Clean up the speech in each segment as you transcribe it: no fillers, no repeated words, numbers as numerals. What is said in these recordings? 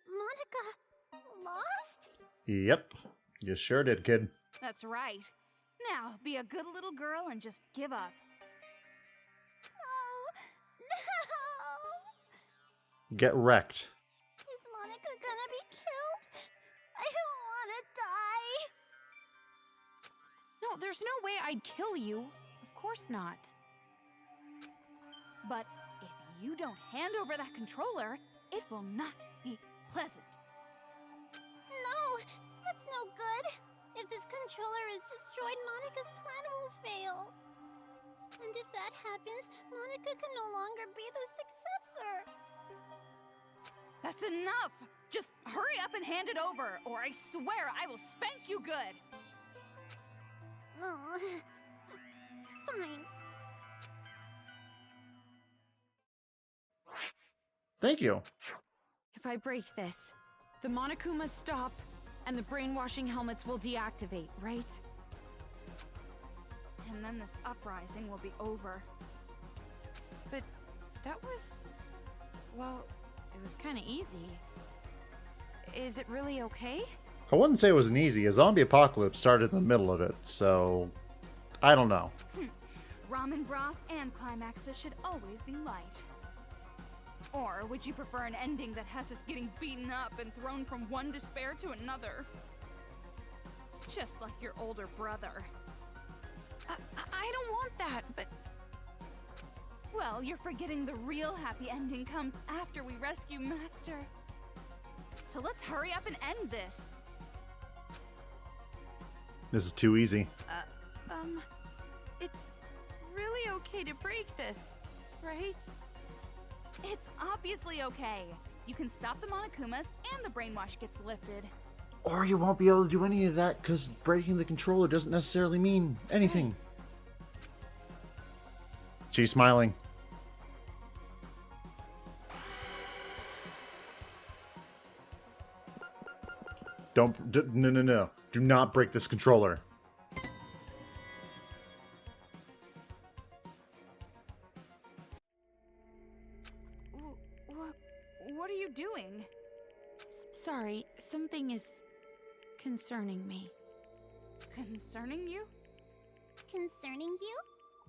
Monica lost? Yep, you sure did, kid. That's right. Now, be a good little girl and just give up. Oh, no! Get wrecked. Is Monica gonna be killed? I don't want to die. No, there's no way I'd kill you. Of course not. But if you don't hand over that controller, it will not be pleasant. No, that's no good. If this controller is destroyed, Monica's plan will fail. And if that happens, Monica can no longer be the successor. That's enough! Just hurry up and hand it over, or I swear I will spank you good! Oh, fine. Thank you. If I break this, the Monokumas stop, and the brainwashing helmets will deactivate, right? And then this uprising will be over. But that was... well, it was kind of easy. Is it really okay? I wouldn't say it was an easy. A zombie apocalypse started in the middle of it, so... I don't know. Ramen broth and climaxes should always be light. Or would you prefer an ending that has us getting beaten up and thrown from one despair to another? Just like your older brother. I don't want that, but... Well, you're forgetting the real happy ending comes after we rescue Master. So let's hurry up and end this. This is too easy. It's really okay to break this, right? It's obviously okay. You can stop the Monokumas and the brainwash gets lifted. Or you won't be able to do any of that because breaking the controller doesn't necessarily mean anything. She's smiling. No. Do not break this controller. What are you doing? Sorry, something is concerning me. Concerning you? Concerning you?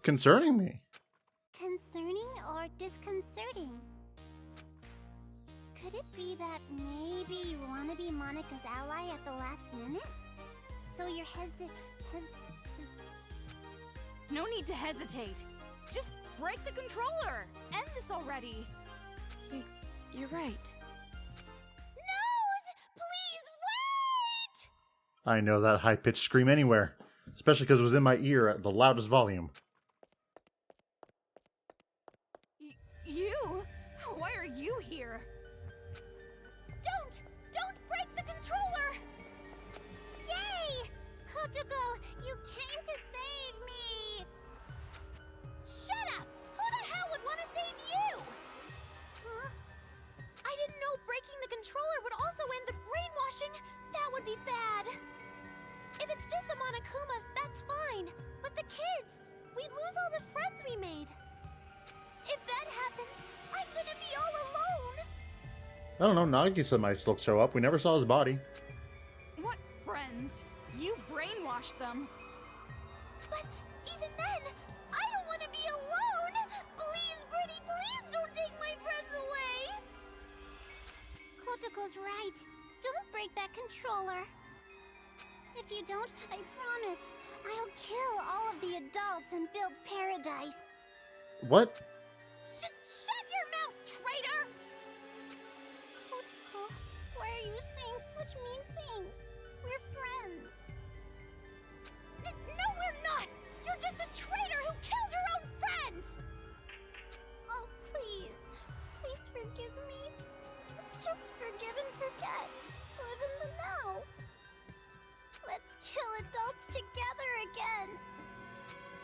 Concerning me. Concerning or disconcerting? Could it be that maybe you want to be Monica's ally at the last minute? So you're No need to hesitate. Just break the controller. End this already. You're right. Nose! Please wait! I know that high-pitched scream anywhere. Especially because it was in my ear at the loudest volume. You? Why are you here? Don't break the controller! Yay! Kotoko, you came to save me! Shut up! Who the hell would want to save you? Huh? I didn't know breaking the controller would also end the brainwashing. That would be bad. If it's just the Monokumas, that's fine. But the kids, we'd lose all the friends we made. If that happens, I'm gonna be all alone. I don't know, Nagisa might still show up. We never saw his body. What friends? You brainwashed them. But even then, I don't want to be alone. Please, Brittany, please don't take my friends away. Kotoko's right. Don't break that controller. If you don't, I promise, I'll kill all of the adults and build paradise. What? Shut your mouth, traitor! Kotoko, why are you saying such mean things? We're friends. No, we're not! You're just a traitor who killed her own friends! Oh, please. Please forgive me. Let's just forgive and forget. Live in the now. Let's kill adults together again.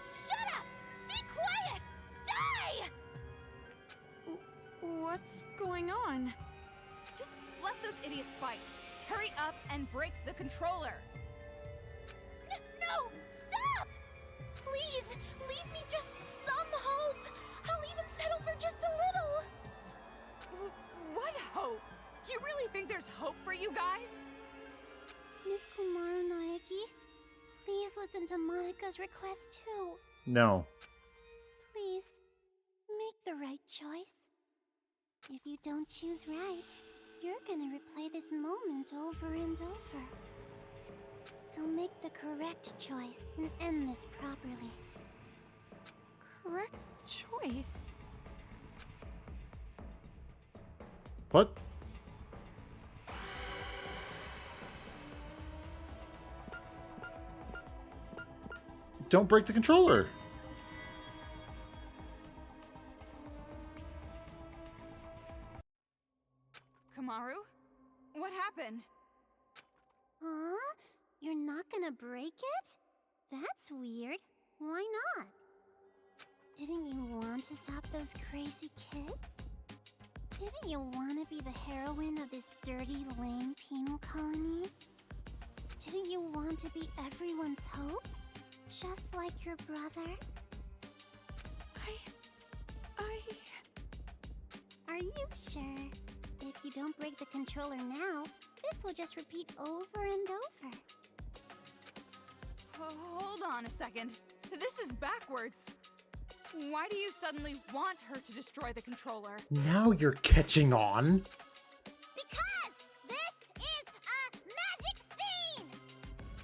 Shut up! Be quiet! Die! What's going on? Just let those idiots fight. Hurry up and break the controller. No! Stop! Please, leave me just some hope. I'll even settle for just a little. What hope? You really think there's hope for you guys? Miss Kumaru Naegi, please listen to Monika's request too. No. Please, make the right choice. If you don't choose right, you're gonna replay this moment over and over. So make the correct choice and end this properly. Correct choice? What? Don't break the controller. Kamaru? What happened? Huh? You're not gonna break it? That's weird. Why not? Didn't you want to stop those crazy kids? Didn't you want to be the heroine of this dirty, lame penal colony? Didn't you want to be everyone's hope? Just like your brother? Are you sure? If you don't break the controller now, this will just repeat over and over. Hold on a second. This is backwards. Why do you suddenly want her to destroy the controller? Now you're catching on. Because this is a magic scene!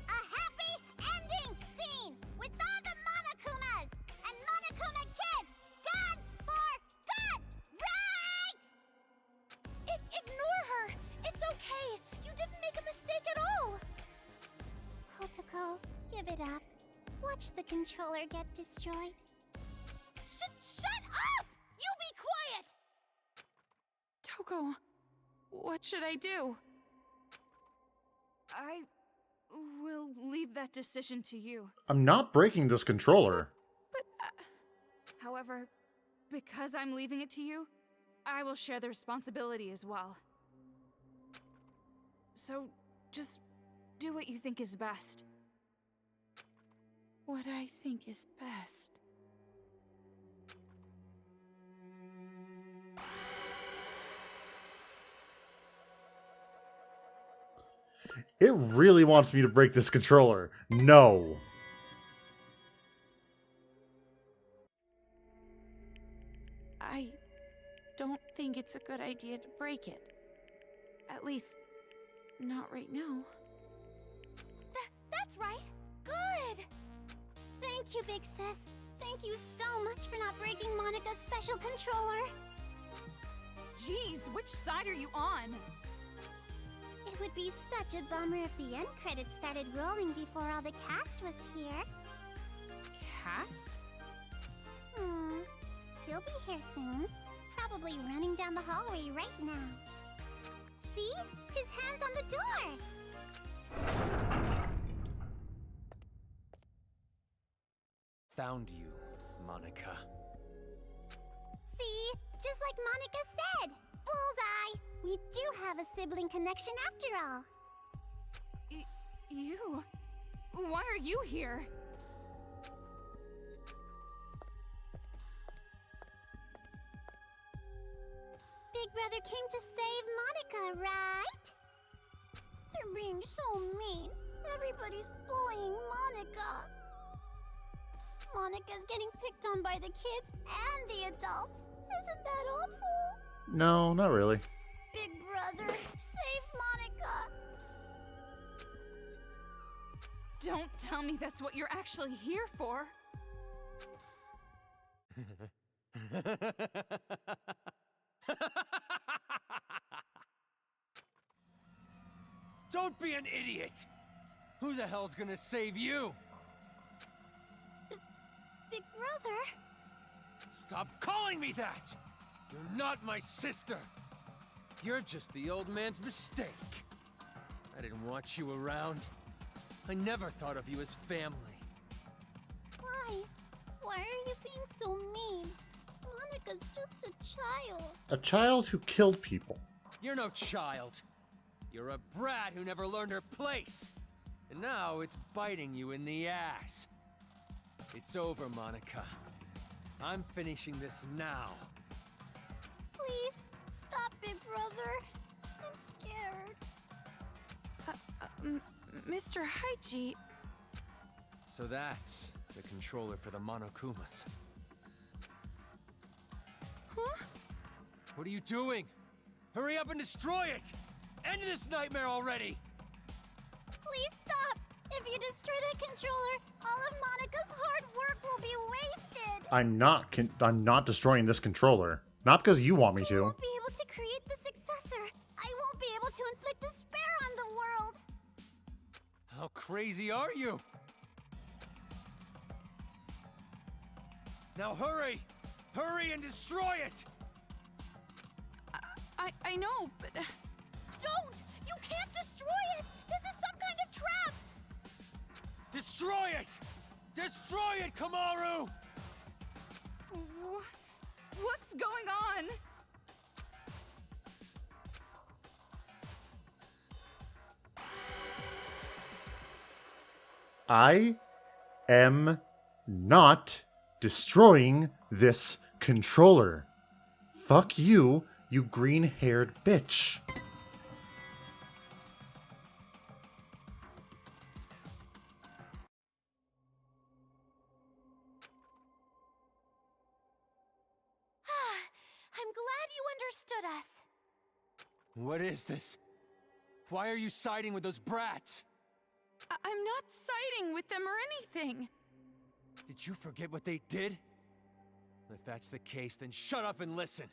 A happy ending scene with all the Monokumas and Monokuma kids gone for good, right? Ignore her! It's okay! You didn't make a mistake at all! Kotoko, give it up. Watch the controller get destroyed. Shut up! You be quiet! Toko, what should I do? I will leave that decision to you. I'm not breaking this controller. However, because I'm leaving it to you, I will share the responsibility as well. So, just do what you think is best. What I think is best. It really wants me to break this controller. No. I don't think it's a good idea to break it. At least, not right now. That's right. Good. Thank you, Big Sis. Thank you so much for not breaking Monika's special controller. Jeez, which side are you on? It would be such a bummer if the end credits started rolling before all the cast was here. Cast? He'll be here soon. Probably running down the hallway right now. See? His hand's on the door! Found you, Monika. See? Just like Monika said! Bullseye! We do have a sibling connection after all. You? Why are you here? Big Brother came to save Monika, right? They're being so mean. Everybody's bullying Monika. Monika's getting picked on by the kids and the adults. Isn't that awful? No, not really. Big Brother, save Monika. Don't tell me that's what you're actually here for. Don't be an idiot! Who the hell's gonna save you? Big Brother? Stop calling me that! You're not my sister! You're just the old man's mistake. I didn't want you around. I never thought of you as family. Why? Why are you being so mean? Monika's just a child. A child who killed people. You're no child. You're a brat who never learned her place. And now it's biting you in the ass. It's over, Monika. I'm finishing this now. Please, stop, Big Brother. I'm Mr. Haichi, So that's the controller for the Monokumas. huh? What are you doing? Hurry up and destroy it! End this nightmare already! Please stop! If you destroy that controller, all of Monica's hard work will be wasted! I'm not destroying this controller. Not because you want me I to. won't be able to create the successor. I won't be able to inflict despair on the world. How crazy are you? Now hurry! Hurry and destroy it! I know, but... Don't! You can't destroy it! This is some kind of trap! Destroy it! Destroy it, Kamaru! What's going on? I am not destroying this controller. Fuck you, you green-haired bitch. I'm glad you understood us. What is this? Why are you siding with those brats? I'm not siding with them or anything. Did you forget what they did? If that's the case, then shut up and listen.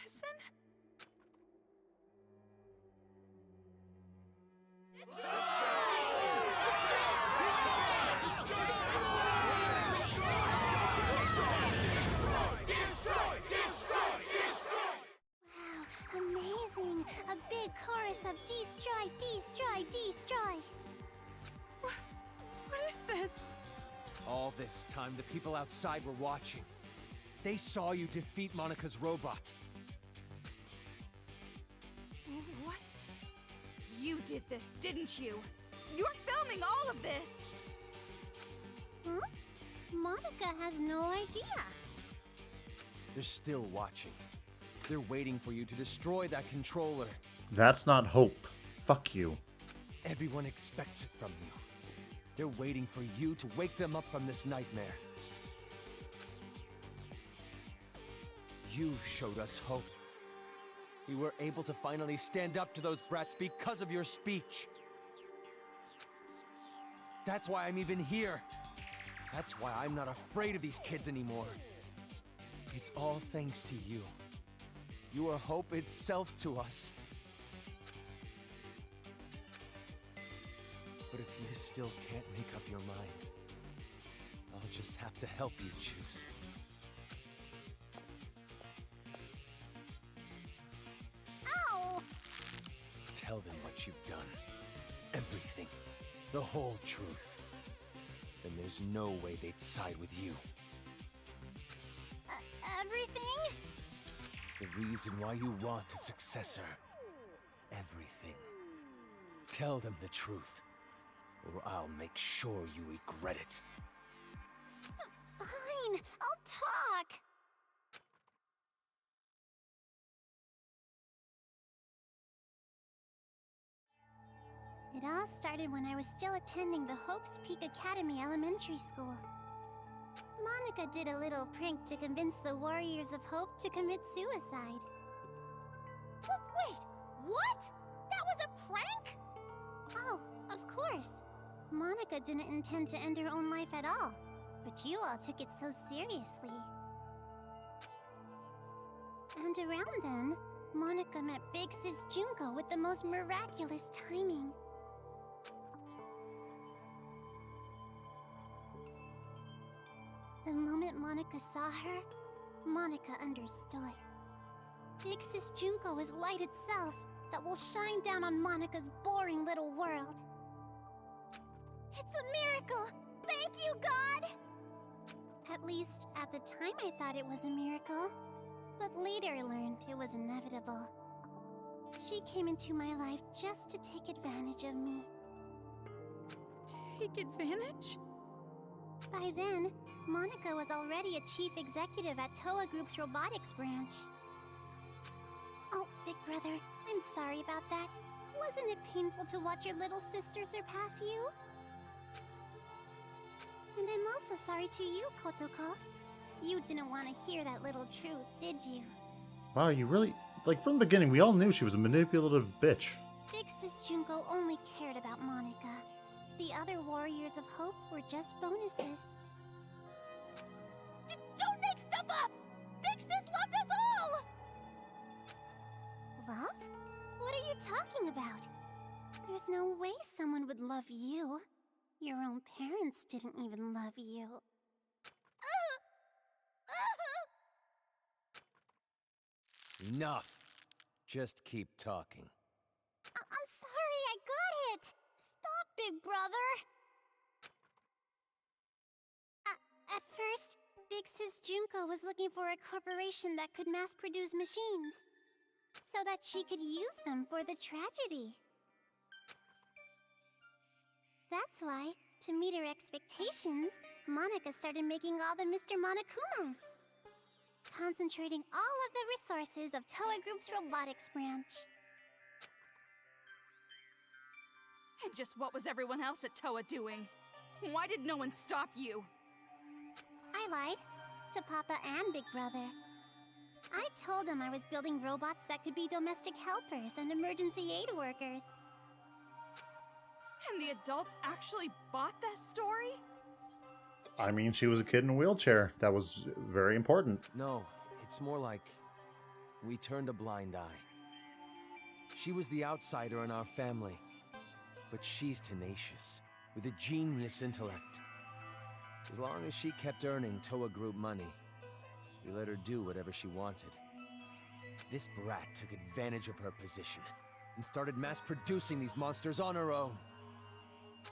Listen? Wow, amazing! A big chorus of destroy, destroy, destroy! What is this? All this time, the people outside were watching. They saw you defeat Monica's robot. What? You did this, didn't you? You're filming all of this! Huh? Monica has no idea. They're still watching. They're waiting for you to destroy that controller. That's not hope. Fuck you. Everyone expects it from you. They're waiting for you to wake them up from this nightmare. You showed us hope. We were able to finally stand up to those brats because of your speech. That's why I'm even here. That's why I'm not afraid of these kids anymore. It's all thanks to you. You are hope itself to us. But if you still can't make up your mind, I'll just have to help you choose. Ow! Tell them what you've done. Everything. The whole truth. Then there's no way they'd side with you. Everything? The reason why you want a successor. Everything. Tell them the truth, or I'll make sure you regret it. Fine, I'll talk. It all started when I was still attending the Hope's Peak Academy Elementary School. Monica did a little prank to convince the Warriors of Hope to commit suicide. Wait, what? That was a prank? Oh, of course. Monica didn't intend to end her own life at all, but you all took it so seriously. And around then, Monica met Big Sis Junko with the most miraculous timing. The moment Monica saw her, Monica understood. Big Sis Junko is light itself that will shine down on Monica's boring little world. It's a miracle! Thank you, God! At least, at the time I thought it was a miracle. But later I learned it was inevitable. She came into my life just to take advantage of me. Take advantage? By then, Monica was already a chief executive at Toa Group's robotics branch. Oh, Big Brother, I'm sorry about that. Wasn't it painful to watch your little sister surpass you? And I'm also sorry to you, Kotoko. You didn't want to hear that little truth, did you? Wow, you really... Like, from the beginning, we all knew she was a manipulative bitch. Big Sis Junko only cared about Monica. The other Warriors of Hope were just bonuses. Don't make stuff up! Big Sis loved us all! Love? What are you talking about? There's no way someone would love you. Your own parents didn't even love you. Enough. Just keep talking. I'm sorry, I got it! Stop, big brother! At first, Big Sis Junko was looking for a corporation that could mass-produce machines, so that she could use them for the tragedy. That's why, to meet her expectations, Monica started making all the Mr. Monokumas, concentrating all of the resources of Toa Group's robotics branch. And just what was everyone else at Toa doing? Why did no one stop you? I lied to Papa and Big Brother. I told them I was building robots that could be domestic helpers and emergency aid workers. And the adults actually bought that story? I mean, she was a kid in a wheelchair. That was very important. No, it's more like we turned a blind eye. She was the outsider in our family, but she's tenacious, with a genius intellect. As long as she kept earning Toa Group money, we let her do whatever she wanted. This brat took advantage of her position and started mass-producing these monsters on her own.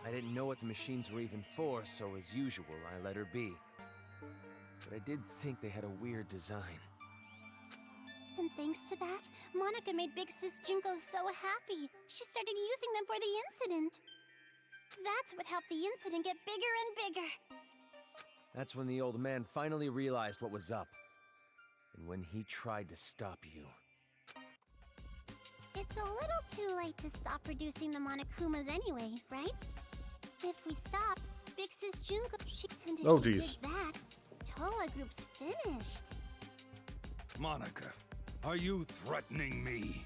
I didn't know what the machines were even for, so as usual, I let her be. But I did think they had a weird design. And thanks to that, Monica made Big Sis Junko so happy. She started using them for the incident. That's what helped the incident get bigger and bigger. That's when the old man finally realized what was up. And when he tried to stop you. It's a little too late to stop producing the Monokumas anyway, right? If we stopped, Big Sis Junko... And if she did that, Toa Group's finished. Monica, are you threatening me?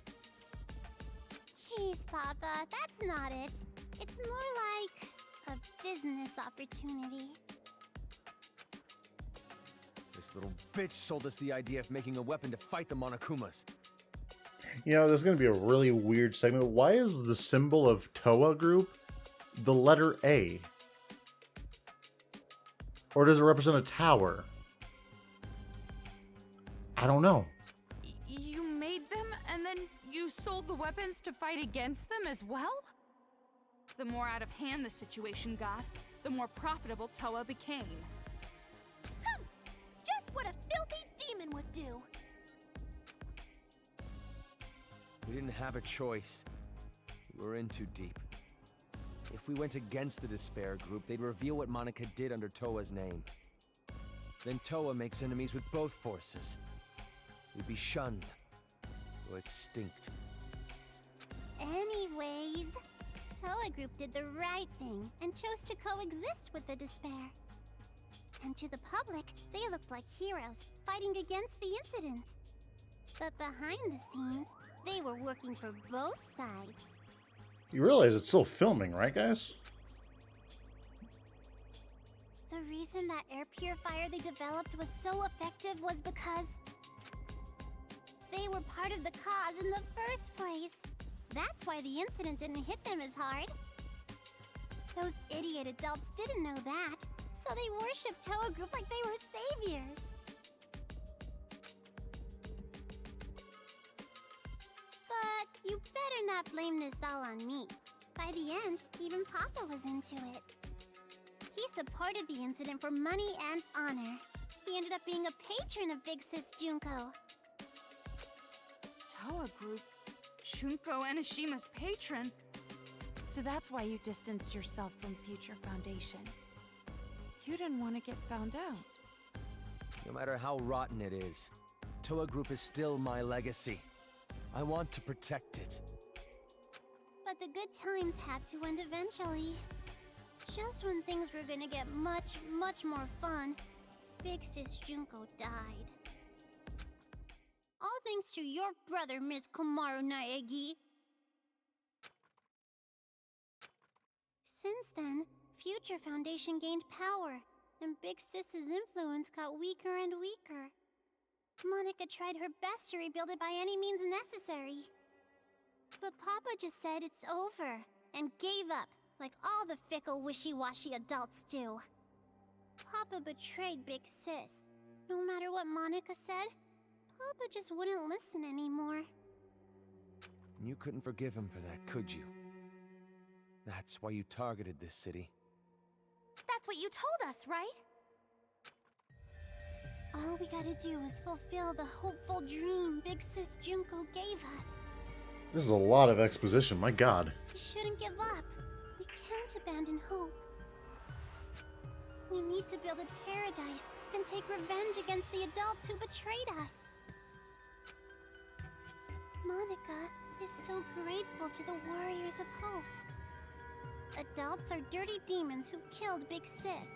Jeez, Papa, that's not it. It's more like a business opportunity. This little bitch sold us the idea of making a weapon to fight the Monokumas. You know, there's going to be a really weird segment. Why is the symbol of Toa Group the letter A? Or does it represent a tower? I don't know. You made them, and then you sold the weapons to fight against them as well? The more out of hand the situation got, the more profitable Toa became. Just what a filthy demon would do. We didn't have a choice. We were in too deep. If we went against the Despair Group, they'd reveal what Monica did under Toa's name. Then Toa makes enemies with both forces. We'd be shunned. Or extinct. Anyways, Toa Group did the right thing and chose to coexist with the Despair. And to the public, they looked like heroes fighting against the incident. But behind the scenes, they were working for both sides. You realize it's still filming, right, guys? The reason that air purifier they developed was so effective was because they were part of the cause in the first place. That's why the incident didn't hit them as hard. Those idiot adults didn't know that, so they worshipped Toa Group like they were saviors. But you better not blame this all on me. By the end, even Papa was into it. He supported the incident for money and honor. He ended up being a patron of Big Sis Junko. Toa Group? Junko Enishima's patron? So that's why you distanced yourself from Future Foundation. You didn't want to get found out. No matter how rotten it is, Toa Group is still my legacy. I want to protect it. But the good times had to end eventually. Just when things were gonna get much, much more fun, Big Sis Junko died. All thanks to your brother, Miss Komaru Naegi. Since then, Future Foundation gained power, and Big Sis's influence got weaker and weaker. Monica tried her best to rebuild it by any means necessary. But Papa just said it's over, and gave up, like all the fickle, wishy-washy adults do. Papa betrayed Big Sis. No matter what Monica said, Papa just wouldn't listen anymore. You couldn't forgive him for that, could you? That's why you targeted this city. That's what you told us, right? All we gotta do is fulfill the hopeful dream Big Sis Junko gave us. This is a lot of exposition, my god. We shouldn't give up. We can't abandon hope. We need to build a paradise and take revenge against the adults who betrayed us. Monica is so grateful to the Warriors of Hope. Adults are dirty demons who killed Big Sis.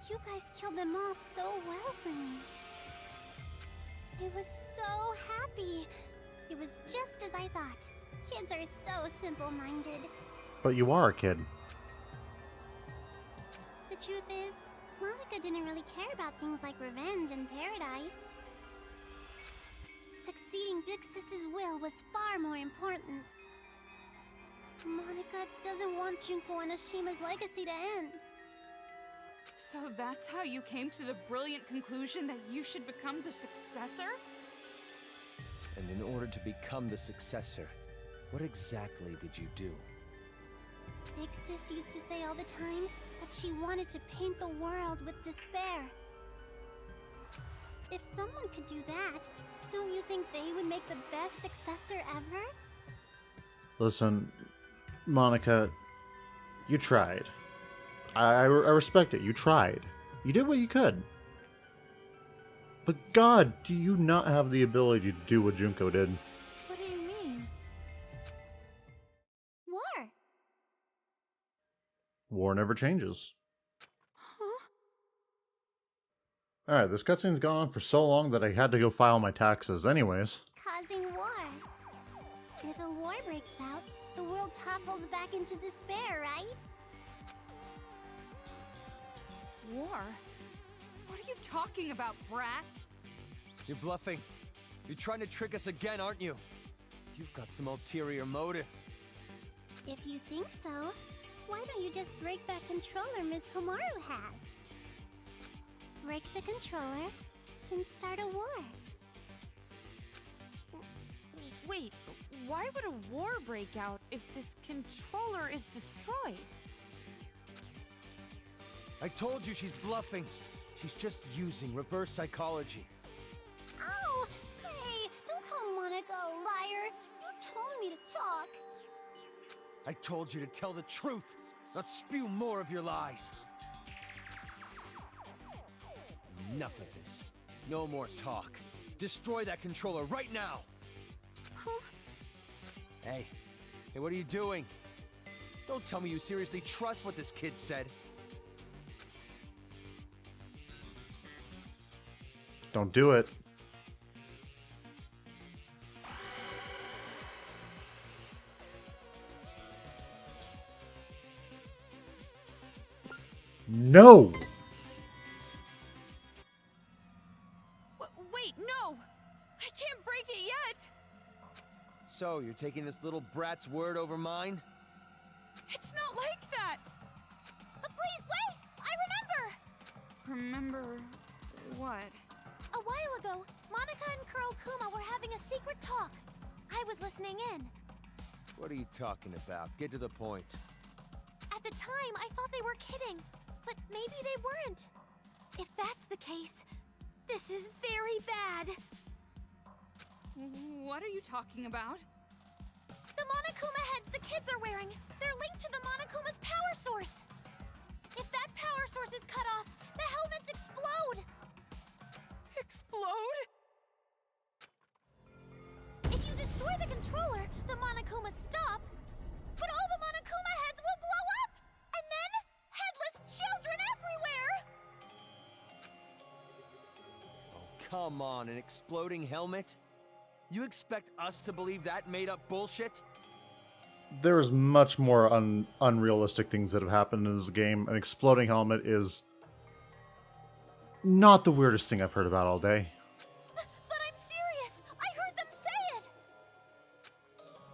You guys killed them off so well for me. I was so happy. It was just as I thought. Kids are so simple-minded. But you are a kid. The truth is, Monica didn't really care about things like revenge and paradise. Succeeding Big Sis's will was far more important. Monica doesn't want Junko and Ashima's legacy to end. So that's how you came to the brilliant conclusion that you should become the successor? And in order to become the successor, what exactly did you do? Big Sis used to say all the time that she wanted to paint the world with despair. If someone could do that, don't you think they would make the best successor ever? Listen, Monica, you tried. I respect it. You tried. You did what you could. But God, do you not have the ability to do what Junko did? What do you mean? War. War never changes. Huh? Alright, this cutscene's gone on for so long that I had to go file my taxes. Anyways. Causing war. If a war breaks out, the world topples back into despair, right? War? What are you talking about, brat? You're bluffing. You're trying to trick us again, aren't you? You've got some ulterior motive. If you think so, why don't you just break that controller Ms. Komaru has? Break the controller, and start a war. Wait, why would a war break out if this controller is destroyed? I told you she's bluffing. She's just using reverse psychology. Ow! Hey, don't call Monica a liar. You told me to talk. I told you to tell the truth, not spew more of your lies. Enough of this. No more talk. Destroy that controller right now. Huh? Hey, what are you doing? Don't tell me you seriously trust what this kid said. Don't do it. No! Wait, no! I can't break it yet! So, you're taking this little brat's word over mine? It's not like that! Please wait! I remember! Remember what? A while ago, Monica and Kurokuma were having a secret talk. I was listening in. What are you talking about? Get to the point. At the time, I thought they were kidding, but maybe they weren't. If that's the case, this is very bad. What are you talking about? The Monokuma heads the kids are wearing, they're linked to the Monokuma's power source. If that power source is cut off, the helmets explode. Explode? If you destroy the controller, the Monokumas stop. Come on, an exploding helmet? You expect us to believe that made-up bullshit? There's much more unrealistic things that have happened in this game. An exploding helmet is not the weirdest thing I've heard about all day. But I'm serious! I heard them say it!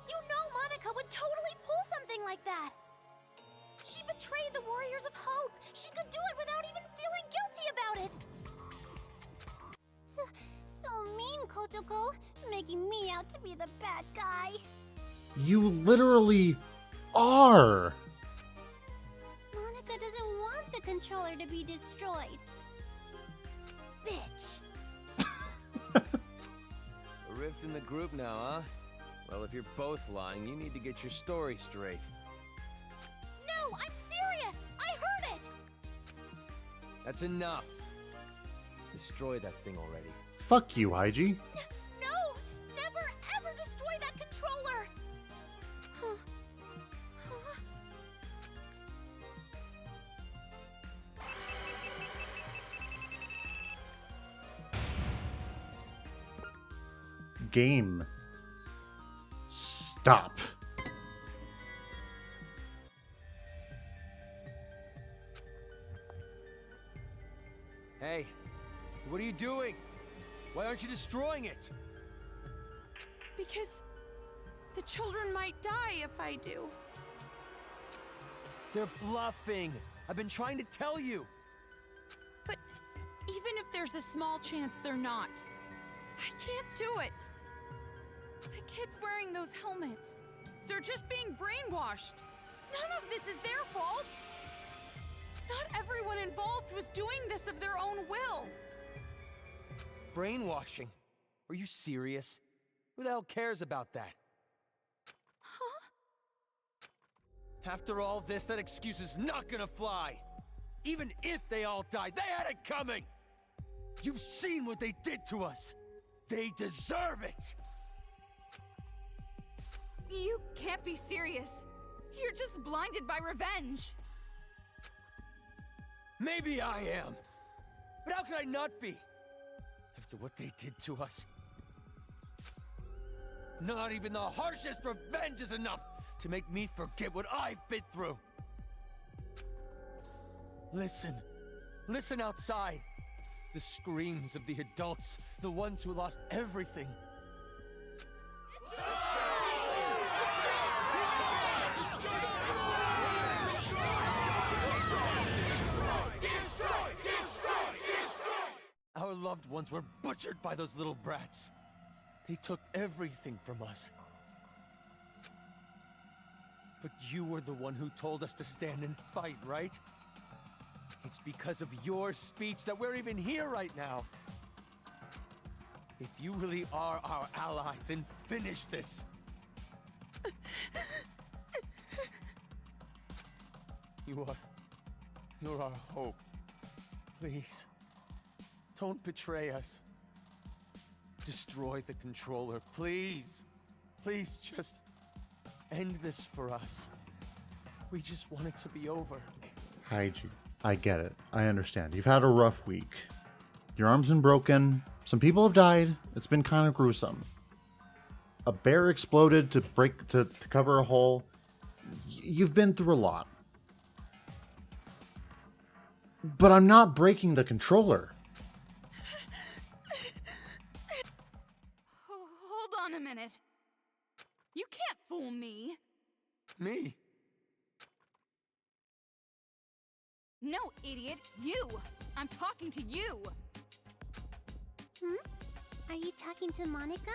You know Monica would totally pull something like that! She betrayed the Warriors of Hope! She could do it without even feeling guilty about it! So mean, Kotoko, making me out to be the bad guy. You literally are! Monica doesn't want the controller to be destroyed. Bitch. A rift in the group now, huh? Well, if you're both lying, you need to get your story straight. No, I'm serious! I heard it! That's enough. Destroy that thing already. Fuck you, Hygie. No! Never ever destroy that controller! Game. Stop. Hey, what are you doing? Why aren't you destroying it? Because the children might die if I do. They're bluffing. I've been trying to tell you. But even if there's a small chance they're not, I can't do it. The kids wearing those helmets, they're just being brainwashed. None of this is their fault. Not everyone involved was doing this of their own will. Brainwashing? Are you serious? Who the hell cares about that? Huh? After all this, that excuse is not gonna fly. Even if they all died, they had it coming! You've seen what they did to us! They deserve it! You can't be serious. You're just blinded by revenge. Maybe I am. But how could I not be? After what they did to us. Not even the harshest revenge is enough to make me forget what I've been through. Listen. Listen outside. The screams of the adults, the ones who lost everything. Our loved ones were butchered by those little brats. They took everything from us. But you were the one who told us to stand and fight, right? It's because of your speech that we're even here right now. If you really are our ally, then finish this. You're our hope. Please. Don't betray us. Destroy the controller, please. Please just end this for us. We just want it to be over. Hygie, I get it. I understand. You've had a rough week. Your arm's been broken. Some people have died. It's been kind of gruesome. A bear exploded to cover a hole. You've been through a lot. But I'm not breaking the controller. Hold on a minute. You can't fool me. Me? No, idiot. You. I'm talking to you. Are you talking to Monica?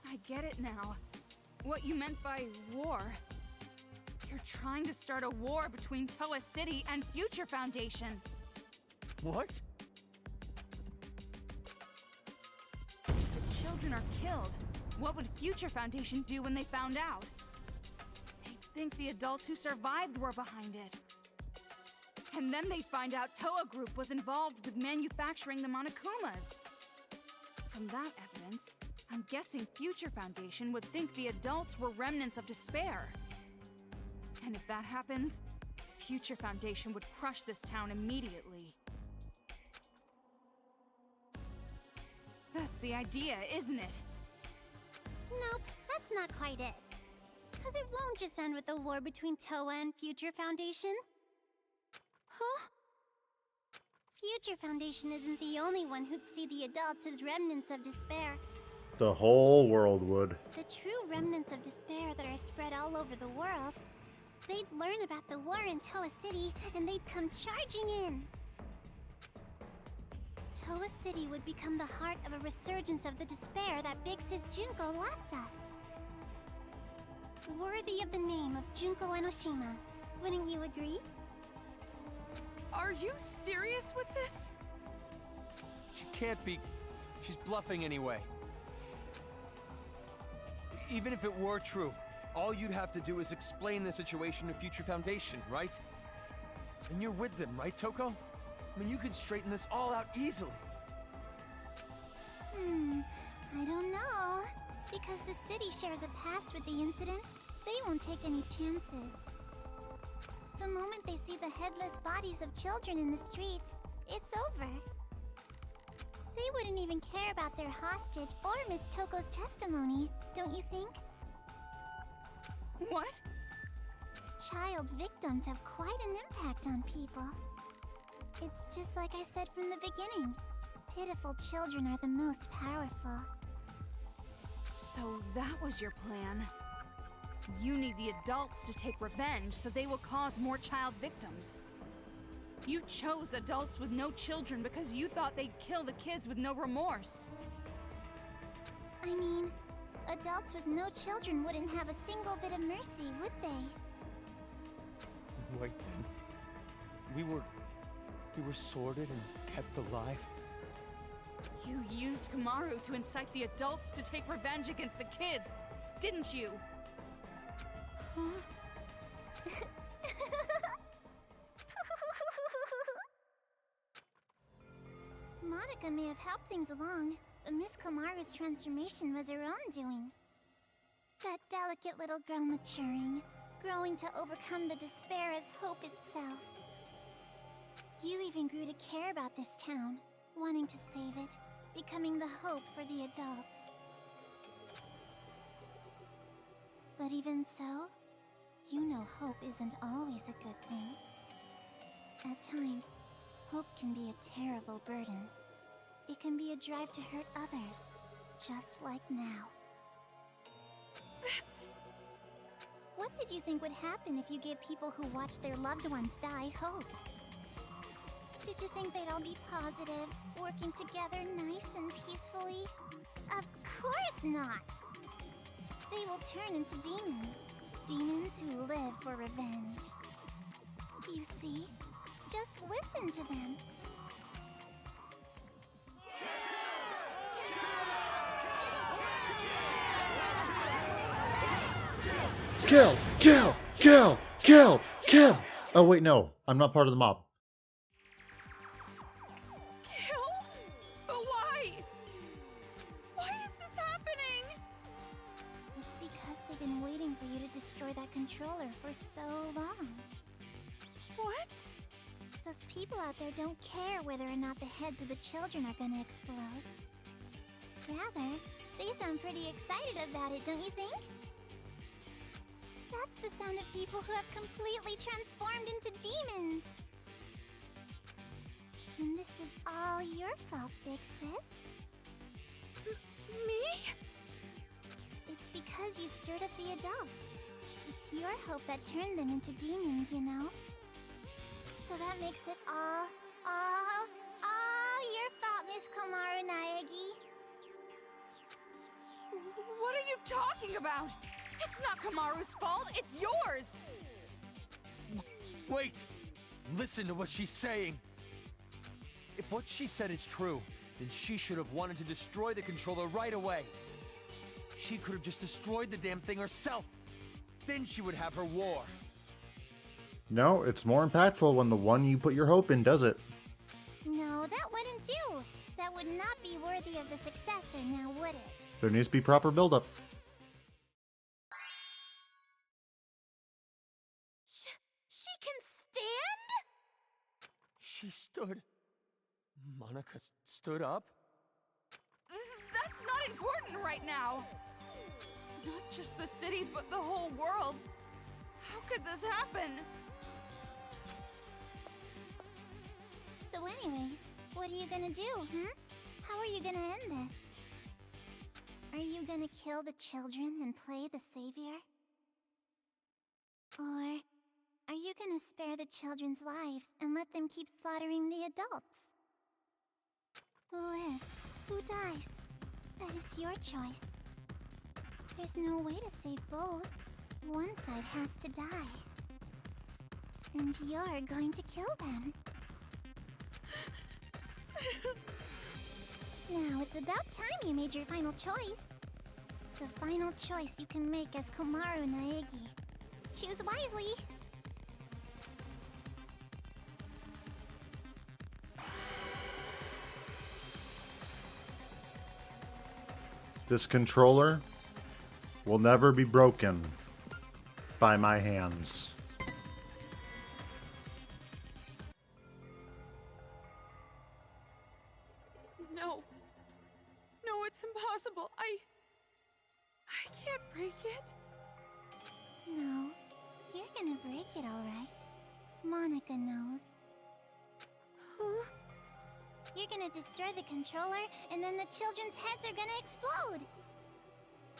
I get it now. What you meant by war. You're trying to start a war between Toa City and Future Foundation. What? The children are killed. What would Future Foundation do when they found out? They'd think the adults who survived were behind it. And then they'd find out Toa Group was involved with manufacturing the Monokumas. From that evidence, I'm guessing Future Foundation would think the adults were remnants of despair. And if that happens, Future Foundation would crush this town immediately. That's the idea, isn't it? Nope, that's not quite it. Because it won't just end with a war between Toa and Future Foundation. Huh? Future Foundation isn't the only one who'd see the adults as remnants of despair. The whole world would. The true remnants of despair that are spread all over the world. They'd learn about the war in Toa City, and they'd come charging in. Toa City would become the heart of a resurgence of the despair that Big Sis Junko left us. Worthy of the name of Junko Enoshima, wouldn't you agree? Are you serious with this? She can't be. She's bluffing anyway. Even if it were true, all you'd have to do is explain the situation to Future Foundation, right? And you're with them, right, Toko? I mean, you can straighten this all out easily. I don't know. Because the city shares a past with the incident, they won't take any chances. The moment they see the headless bodies of children in the streets, it's over. They wouldn't even care about their hostage or Miss Toko's testimony, don't you think? What? Child victims have quite an impact on people. It's just like I said from the beginning. Pitiful children are the most powerful. So that was your plan. You need the adults to take revenge so they will cause more child victims. You chose adults with no children because you thought they'd kill the kids with no remorse. I mean, adults with no children wouldn't have a single bit of mercy, would they? Wait then. We were sorted and kept alive? You used Kamaru to incite the adults to take revenge against the kids, didn't you? Monica may have helped things along, but Miss Komaru's transformation was her own doing. That delicate little girl maturing, growing to overcome the despair as hope itself. You even grew to care about this town, wanting to save it, becoming the hope for the adults. But even so, you know hope isn't always a good thing. At times, hope can be a terrible burden. It can be a drive to hurt others, just like now. What did you think would happen if you gave people who watched their loved ones die hope? Did you think they'd all be positive, working together nice and peacefully? Of course not! They will turn into demons. Demons who live for revenge. You see? Just listen to them. Kill! Kill! Kill! Kill! Kill! Oh wait, no. I'm not part of the mob. Kill? But why? Why is this happening? It's because they've been waiting for you to destroy that controller for so long. What? Those people out there don't care whether or not the heads of the children are gonna explode. Rather, they sound pretty excited about it, don't you think? That's the sound of people who have completely transformed into demons. And this is all your fault, Big Sis. Me? It's because you stirred up the adults. It's your hope that turned them into demons, you know? So that makes it all your fault, Miss Komaru Naegi. What are you talking about? It's not Kamaru's fault, it's yours! Wait! Listen to what she's saying! If what she said is true, then she should have wanted to destroy the controller right away. She could have just destroyed the damn thing herself. Then she would have her war. No, it's more impactful when the one you put your hope in does it. No, that wouldn't do. That would not be worthy of the successor, now would it? There needs to be proper build-up. She can stand? She stood. Monica stood up? That's not important right now. Not just the city, but the whole world. How could this happen? So anyways, what are you gonna do, How are you gonna end this? Are you gonna kill the children and play the savior? Or are you gonna spare the children's lives and let them keep slaughtering the adults? Who lives? Who dies? That is your choice. There's no way to save both. One side has to die. And you're going to kill them. Now, it's about time you made your final choice. The final choice you can make as Komaru Naegi. Choose wisely. This controller will never be broken by my hands. No. No, it's impossible. I can't break it. No, you're gonna break it all right. Monica knows. Huh? You're gonna destroy the controller, and then the children's heads are gonna explode.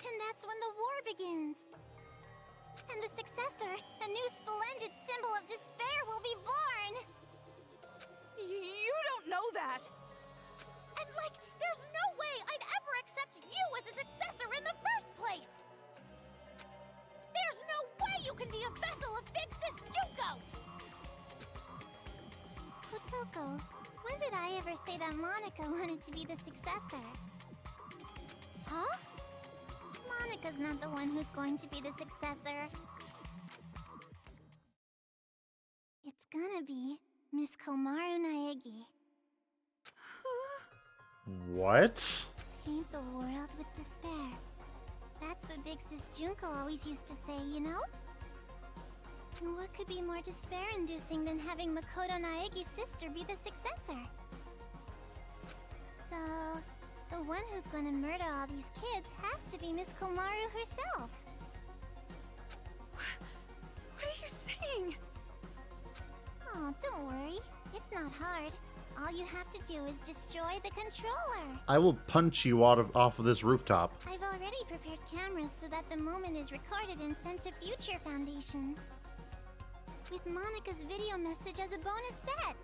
And that's when the war begins. And the successor, a new splendid symbol of despair, will be born. You don't know that. And there's no way I'd ever accept you as a successor in the first place. There's no way you can be a vessel of Big Sis Junko. Otoko, when did I ever say that Monica wanted to be the successor? Huh? Monica's not the one who's going to be the successor. It's gonna be Miss Komaru Naegi. What? Paint the world with despair. That's what Big Sis Junko always used to say, you know? And what could be more despair-inducing than having Makoto Naegi's sister be the successor? So, the one who's gonna murder all these kids has to be Miss Komaru herself. What are you saying? Oh, don't worry. It's not hard. All you have to do is destroy the controller. I will punch you off of this rooftop. I've already prepared cameras so that the moment is recorded and sent to Future Foundation. With Monica's video message as a bonus set.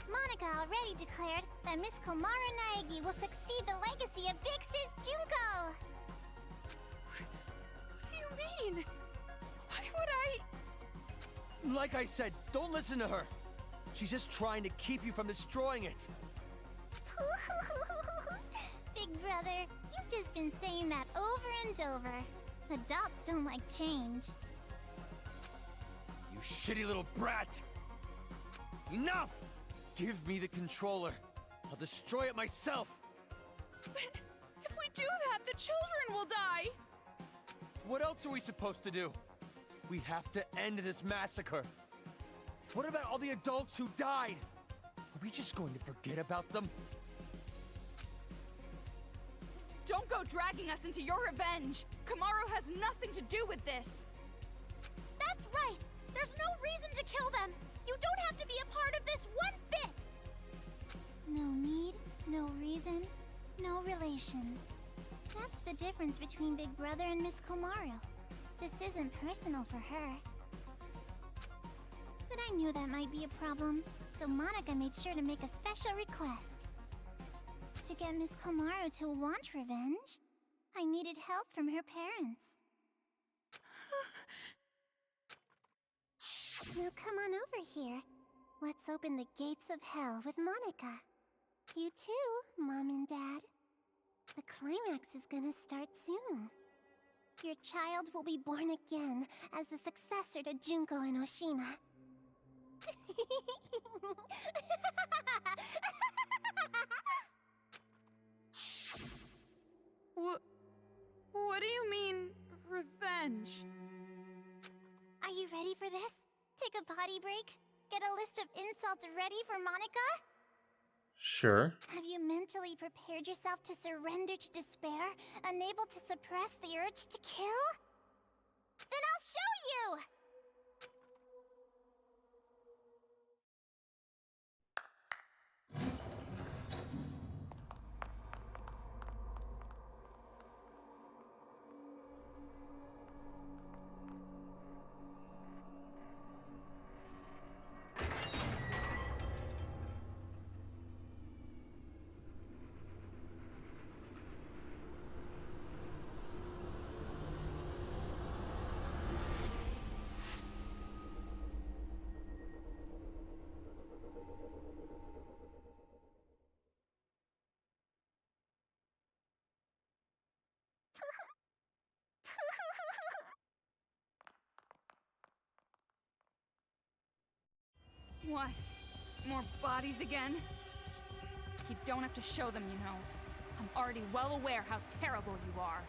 Monica already declared that Miss Komaru Naegi will succeed the legacy of Big Sis Junko. What do you mean? Why would I? Like I said, don't listen to her. She's just trying to keep you from destroying it. Big brother, you've just been saying that over and over. Adults don't like change. You shitty little brat! Enough! Give me the controller. I'll destroy it myself. But if we do that, the children will die. What else are we supposed to do? We have to end this massacre. What about all the adults who died? Are we just going to forget about them? Don't go dragging us into your revenge. Komaru has nothing to do with this. That's right. There's no reason to kill them. You don't have to be a part of this one bit. No need, no reason, no relation. That's the difference between Big Brother and Miss Komaru. This isn't personal for her. But I knew that might be a problem, so Monica made sure to make a special request. To get Miss Komaru to want revenge, I needed help from her parents. Now come on over here. Let's open the gates of hell with Monica. You too, Mom and Dad. The climax is gonna start soon. Your child will be born again as the successor to Junko and Oshima. What do you mean, revenge? Are you ready for this? Take a potty break? Get a list of insults ready for Monica? Sure. Have you mentally prepared yourself to surrender to despair, unable to suppress the urge to kill? Then I'll show you! What? More bodies again? You don't have to show them, you know. I'm already well aware how terrible you are.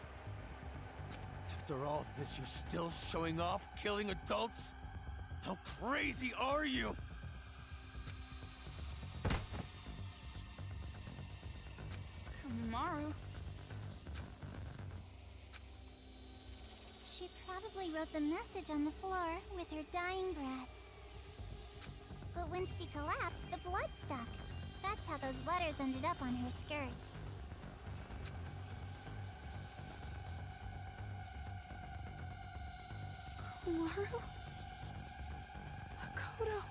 After all this, you're still showing off, killing adults? How crazy are you? Maru. She probably wrote the message on the floor with her dying breath. But when she collapsed, the blood stuck. That's how those letters ended up on her skirt. Maru? Makoto.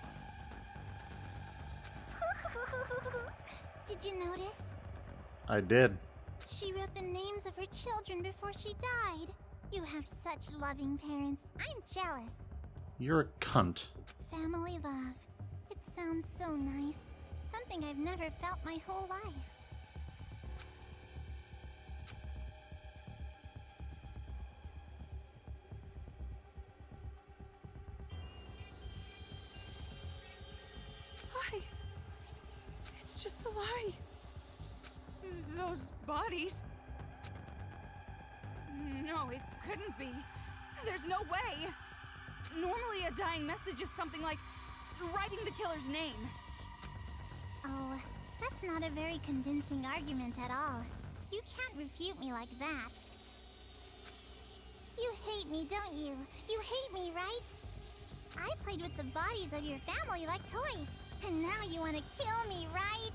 Did you notice? I did. She wrote the names of her children before she died. You have such loving parents. I'm jealous. You're a cunt. Family love. It sounds so nice. Something I've never felt my whole life. Lies. It's just a lie. Those bodies. No, it couldn't be. There's no way. Normally, a dying message is something like writing the killer's name. Oh, that's not a very convincing argument at all. You can't refute me like that. You hate me, don't you? You hate me, right? I played with the bodies of your family like toys, and now you want to kill me, right?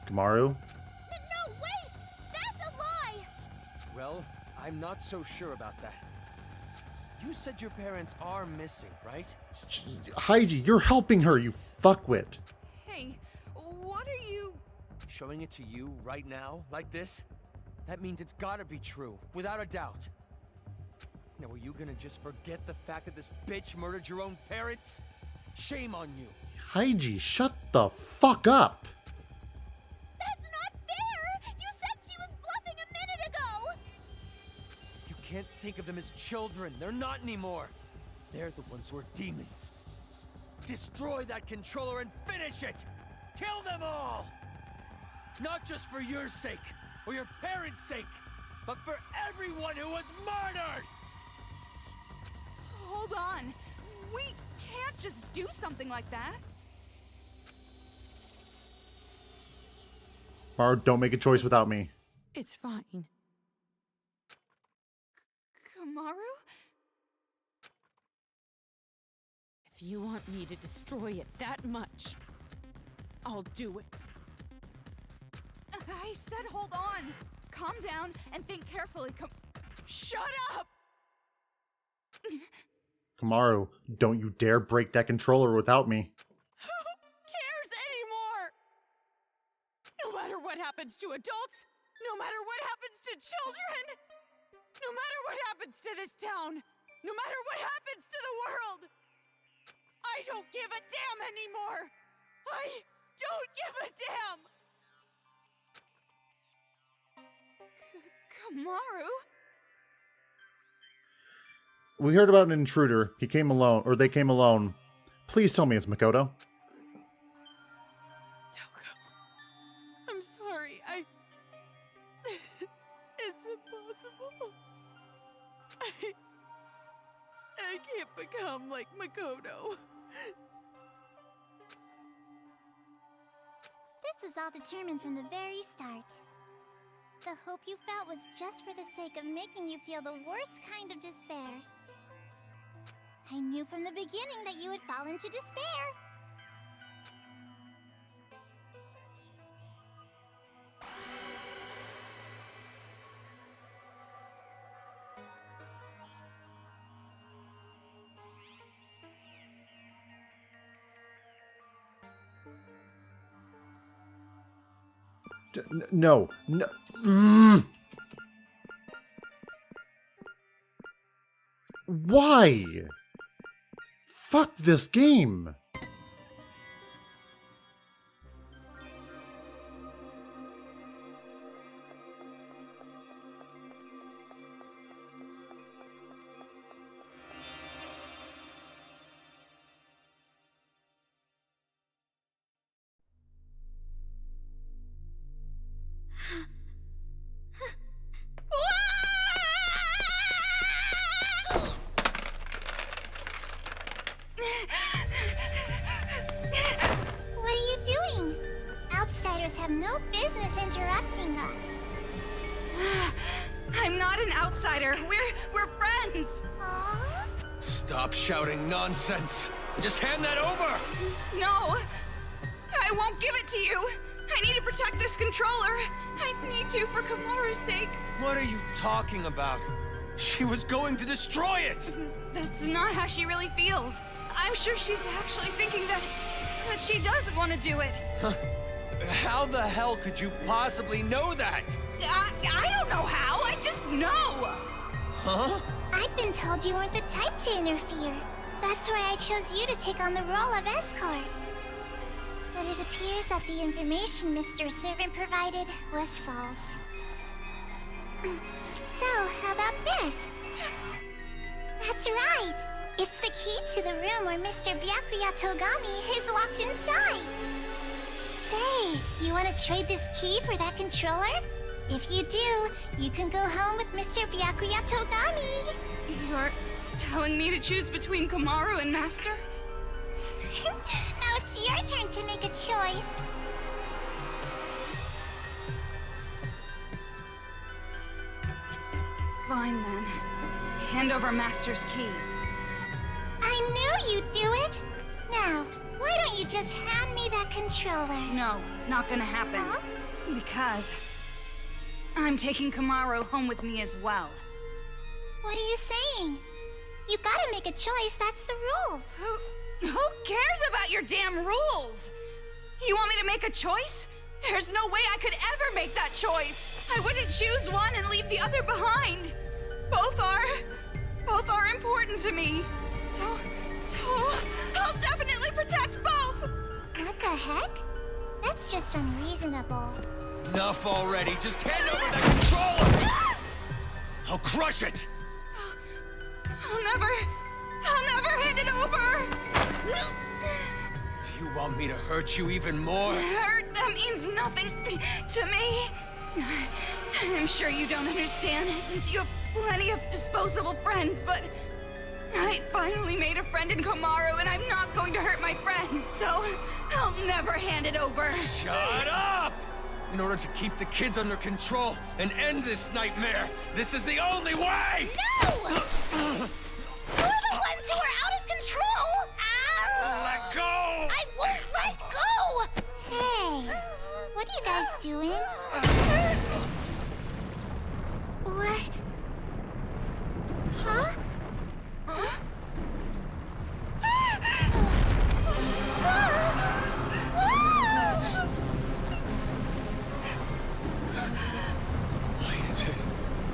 Kamaru? No, wait! That's a lie! Well, I'm not so sure about that. You said your parents are missing, right? Heidi, you're helping her, you fuckwit. Hey, what are you... Showing it to you right now, like this? That means it's gotta be true, without a doubt. Now, are you gonna just forget the fact that this bitch murdered your own parents? Shame on you. Heidi, shut the fuck up. That's not fair! You said she was bluffing a minute ago! You can't think of them as children. They're not anymore. They're the ones who are demons. Destroy that controller and finish it! Kill them all! Not just for your sake, or your parents' sake, but for everyone who was murdered! Hold on. We can't just do something like that. Maru, don't make a choice without me. It's fine. Kamaru? If you want me to destroy it that much, I'll do it. I said hold on. Calm down and think carefully. Shut up! Kamaru, don't you dare break that controller without me. Who cares anymore? No matter what happens to adults, no matter what happens to children, no matter what happens to this town, no matter what happens to the world, I don't give a damn anymore. I don't give a damn. Kamaru? We heard about an intruder. He came alone, or they came alone. Please tell me it's Makoto. Toko, I'm sorry. It's impossible. I can't become like Makoto. was all determined from the very start. The hope you felt was just for the sake of making you feel the worst kind of despair. I knew from the beginning that you would fall into despair. No. Why? Fuck this game. What are you doing? Outsiders have no business interrupting us. I'm not an outsider. We're friends. Aww. Stop shouting nonsense. Just hand that over! No, I won't give it to you. I need to protect this controller. I need to for Kamaru's sake. What are you talking about? She was going to destroy it! That's not how she really feels. I'm sure she's actually thinking that she doesn't want to do it. How the hell could you possibly know that? I don't know how. I just know. Huh? I've been told you weren't the type to interfere. That's why I chose you to take on the role of escort. But it appears that the information Mr. Servant provided was false. So, how about this? That's right! It's the key to the room where Mr. Byakuya Togami is locked inside! Say, you want to trade this key for that controller? If you do, you can go home with Mr. Byakuya Togami! You're telling me to choose between Kamaru and Master? Now it's your turn to make a choice. Fine then. Hand over Master's key. I knew you'd do it! Now, why don't you just hand me that controller? No, not gonna happen. Huh? Because I'm taking Kamaru home with me as well. What are you saying? You gotta make a choice, that's the rules. Who cares about your damn rules? You want me to make a choice? There's no way I could ever make that choice. I wouldn't choose one and leave the other behind. Both are important to me. So I'll definitely protect both. What the heck? That's just unreasonable. Enough already. Just hand over that controller! I'll crush it! I'll never hand it over. Do you want me to hurt you even more? Hurt, that means nothing to me. I'm sure you don't understand since you have plenty of disposable friends, but I finally made a friend in Kamaru and I'm not going to hurt my friend, so I'll never hand it over. Shut up! In order to keep the kids under control and end this nightmare, this is the only way! No! You're the ones who are out of control! Ow! Let go! I won't let go! Hey, what are you guys doing? What? Huh?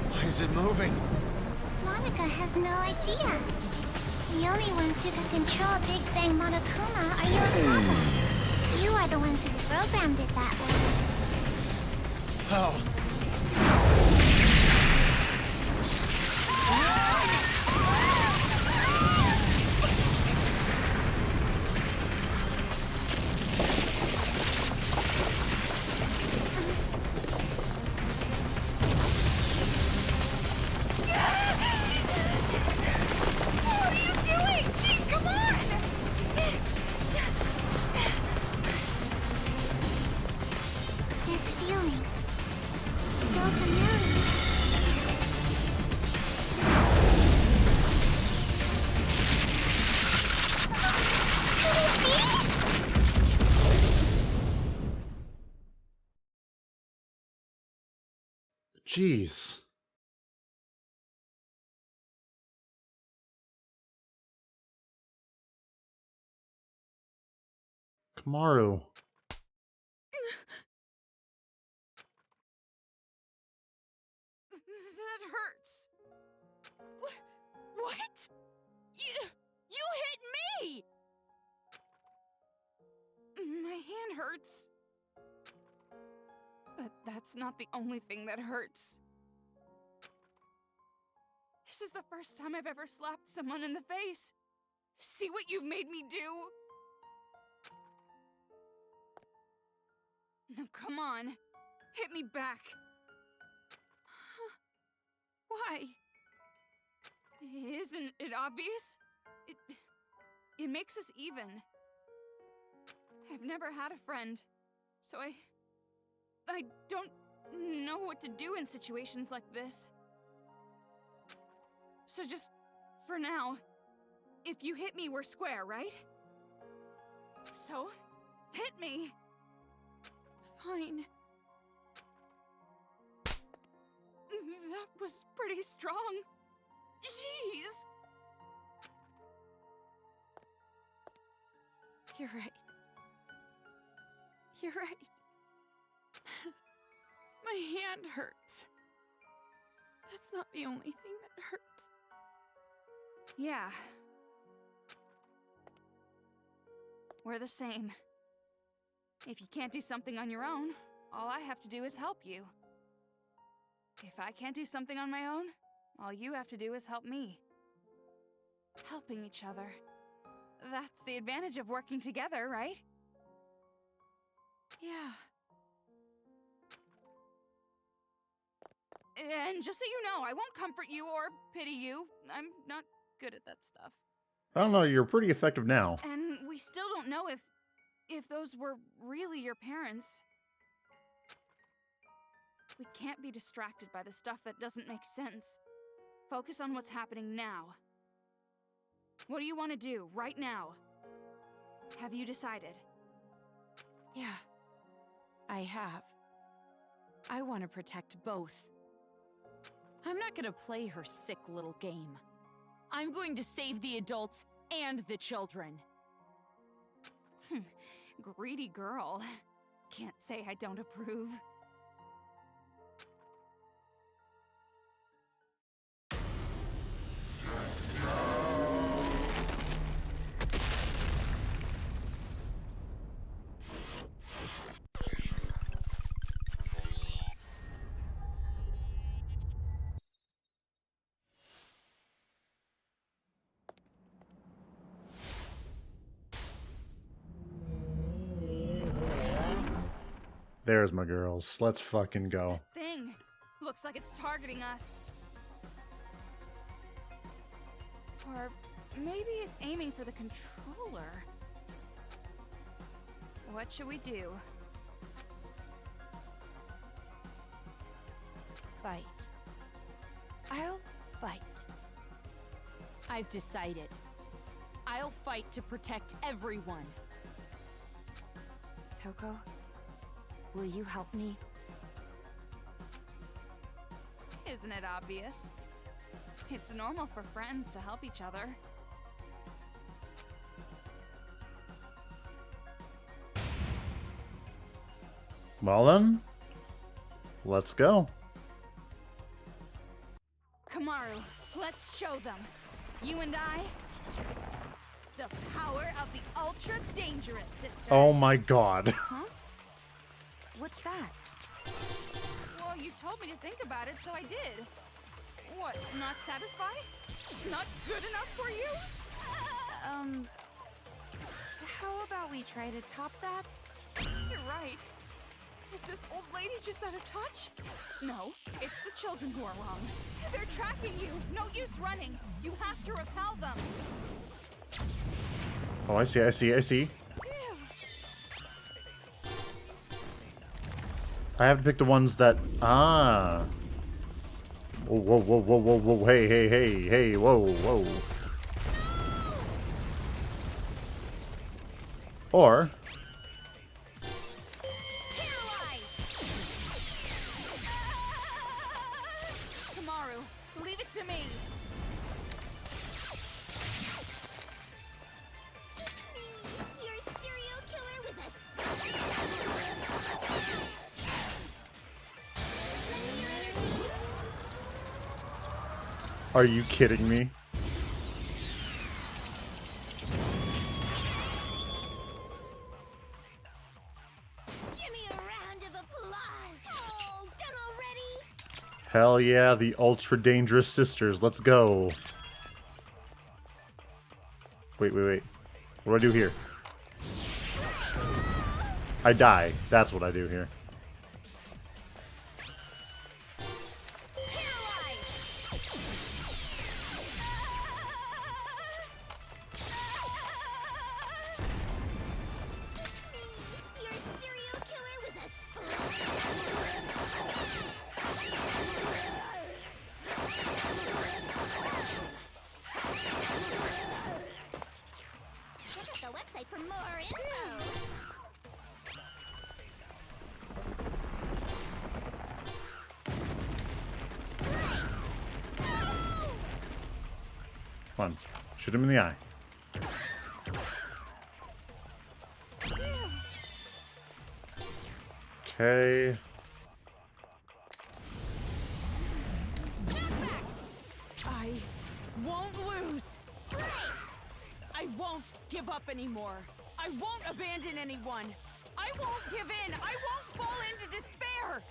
Why is it moving? Monica has no idea. The only ones who can control Big Bang Monokuma are you and Papa. You are the ones who programmed it that way. How? What are you doing? Jeez, come on! Jeez. Kamaru. That hurts. What? You hit me! My hand hurts. But that's not the only thing that hurts. This is the first time I've ever slapped someone in the face. See what you've made me do? Now come on, hit me back. Why? Isn't it obvious? It makes us even. I've never had a friend, so I don't know what to do in situations like this. So just, for now, if you hit me, we're square, right? So, hit me! Fine. That was pretty strong. Jeez! You're right. You're right. My hand hurts. That's not the only thing that hurts. Yeah. We're the same. If you can't do something on your own, all I have to do is help you. If I can't do something on my own, all you have to do is help me. Helping each other. That's the advantage of working together, right? Yeah. And just so you know, I won't comfort you or pity you. I'm not good at that stuff. I don't know, you're pretty effective now. And we still don't know if those were really your parents. We can't be distracted by the stuff that doesn't make sense. Focus on what's happening now. What do you want to do right now? Have you decided? Yeah, I have. I want to protect both. I'm not gonna play her sick little game. I'm going to save the adults and the children. Greedy girl. Can't say I don't approve. There's my girls. Let's fucking go. Thing. Looks like it's targeting us. Or maybe it's aiming for the controller. What should we do? Fight. I'll fight. I've decided. I'll fight to protect everyone. Toko, will you help me? Isn't it obvious? It's normal for friends to help each other. Well then, let's go. Kamaru, let's show them. You and I, the power of the ultra dangerous sisters. Oh my god. Huh? What's that? Well, you told me to think about it, so I did. What, not satisfied? Not good enough for you? How about we try to top that? You're right. Is this old lady just out of touch? No, it's the children who are wrong. They're tracking you. No use running. You have to repel them. Oh, I see, I see, I see. Ew. I have to pick the ones that... Ah. Whoa, whoa, whoa, whoa, whoa, whoa. Hey, hey, hey, hey, whoa, whoa. Or... Kamaru. Leave it to me. You're a serial killer with a Are you kidding me? Give me a round of applause. Oh, done already? Hell yeah, the ultra dangerous sisters. Let's go. Wait. What do I do here? I die. That's what I do here. You're a serial killer with a Check out the website for more info. Come on. Shoot him in the eye. Okay. I won't lose. I won't give up anymore. I won't abandon anyone. I won't give in. I won't fall into despair.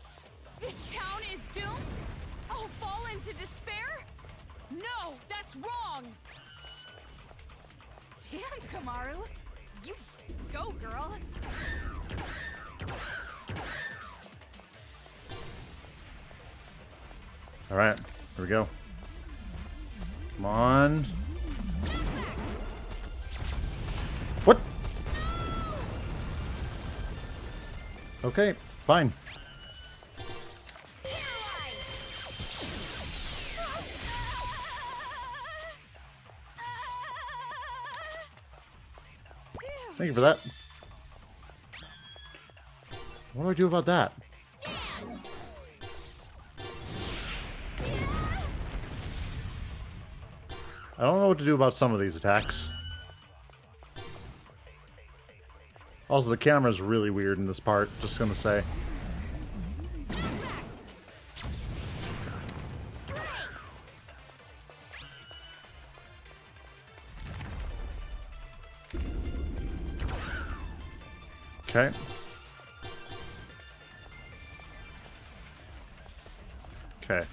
This town is doomed. I'll fall into despair? No, that's wrong. Damn, Kamaru. You go, girl. Alright, here we go. Come on. What? Okay, fine. Thank you for that. What do I do about that? I don't know what to do about some of these attacks. Also, the camera's really weird in this part, just gonna say. Okay. Okay.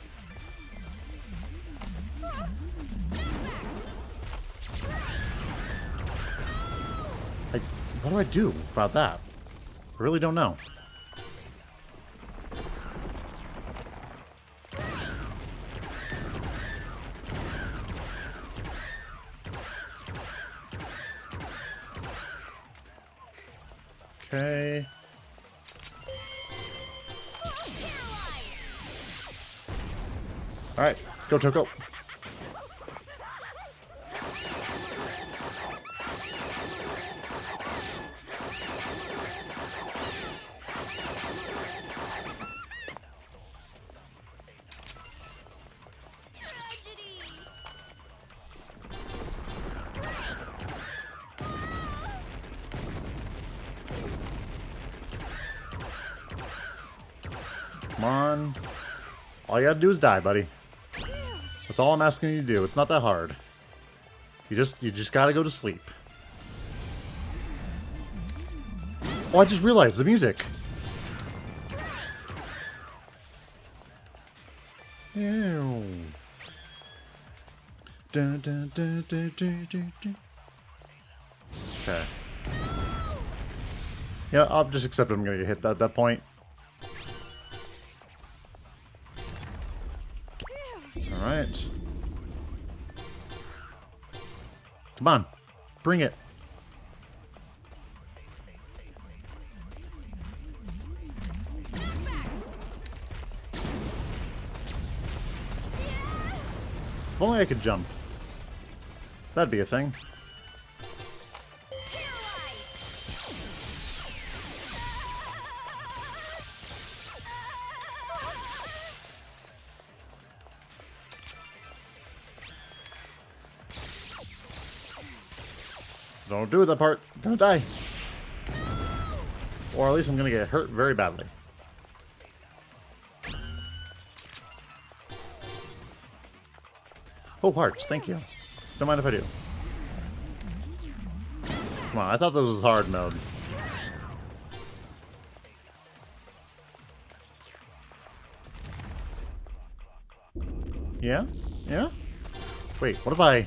What do I do about that? I really don't know. Okay. Alright, go Toko. Come on. All you gotta do is die, buddy. That's all I'm asking you to do. It's not that hard. You just gotta go to sleep. Oh, I just realized the music. Ew. Dun, dun, dun, dun, dun, dun, dun. Okay. Yeah, I'll just accept I'm gonna get hit at that point. Alright. Come on. Bring it. If only I could jump. That'd be a thing. Don't do that part. I'm gonna die. Or at least I'm gonna get hurt very badly. Oh, hearts. Thank you. Don't mind if I do. Come on, I thought this was hard mode. Yeah? Yeah? Wait, what if I...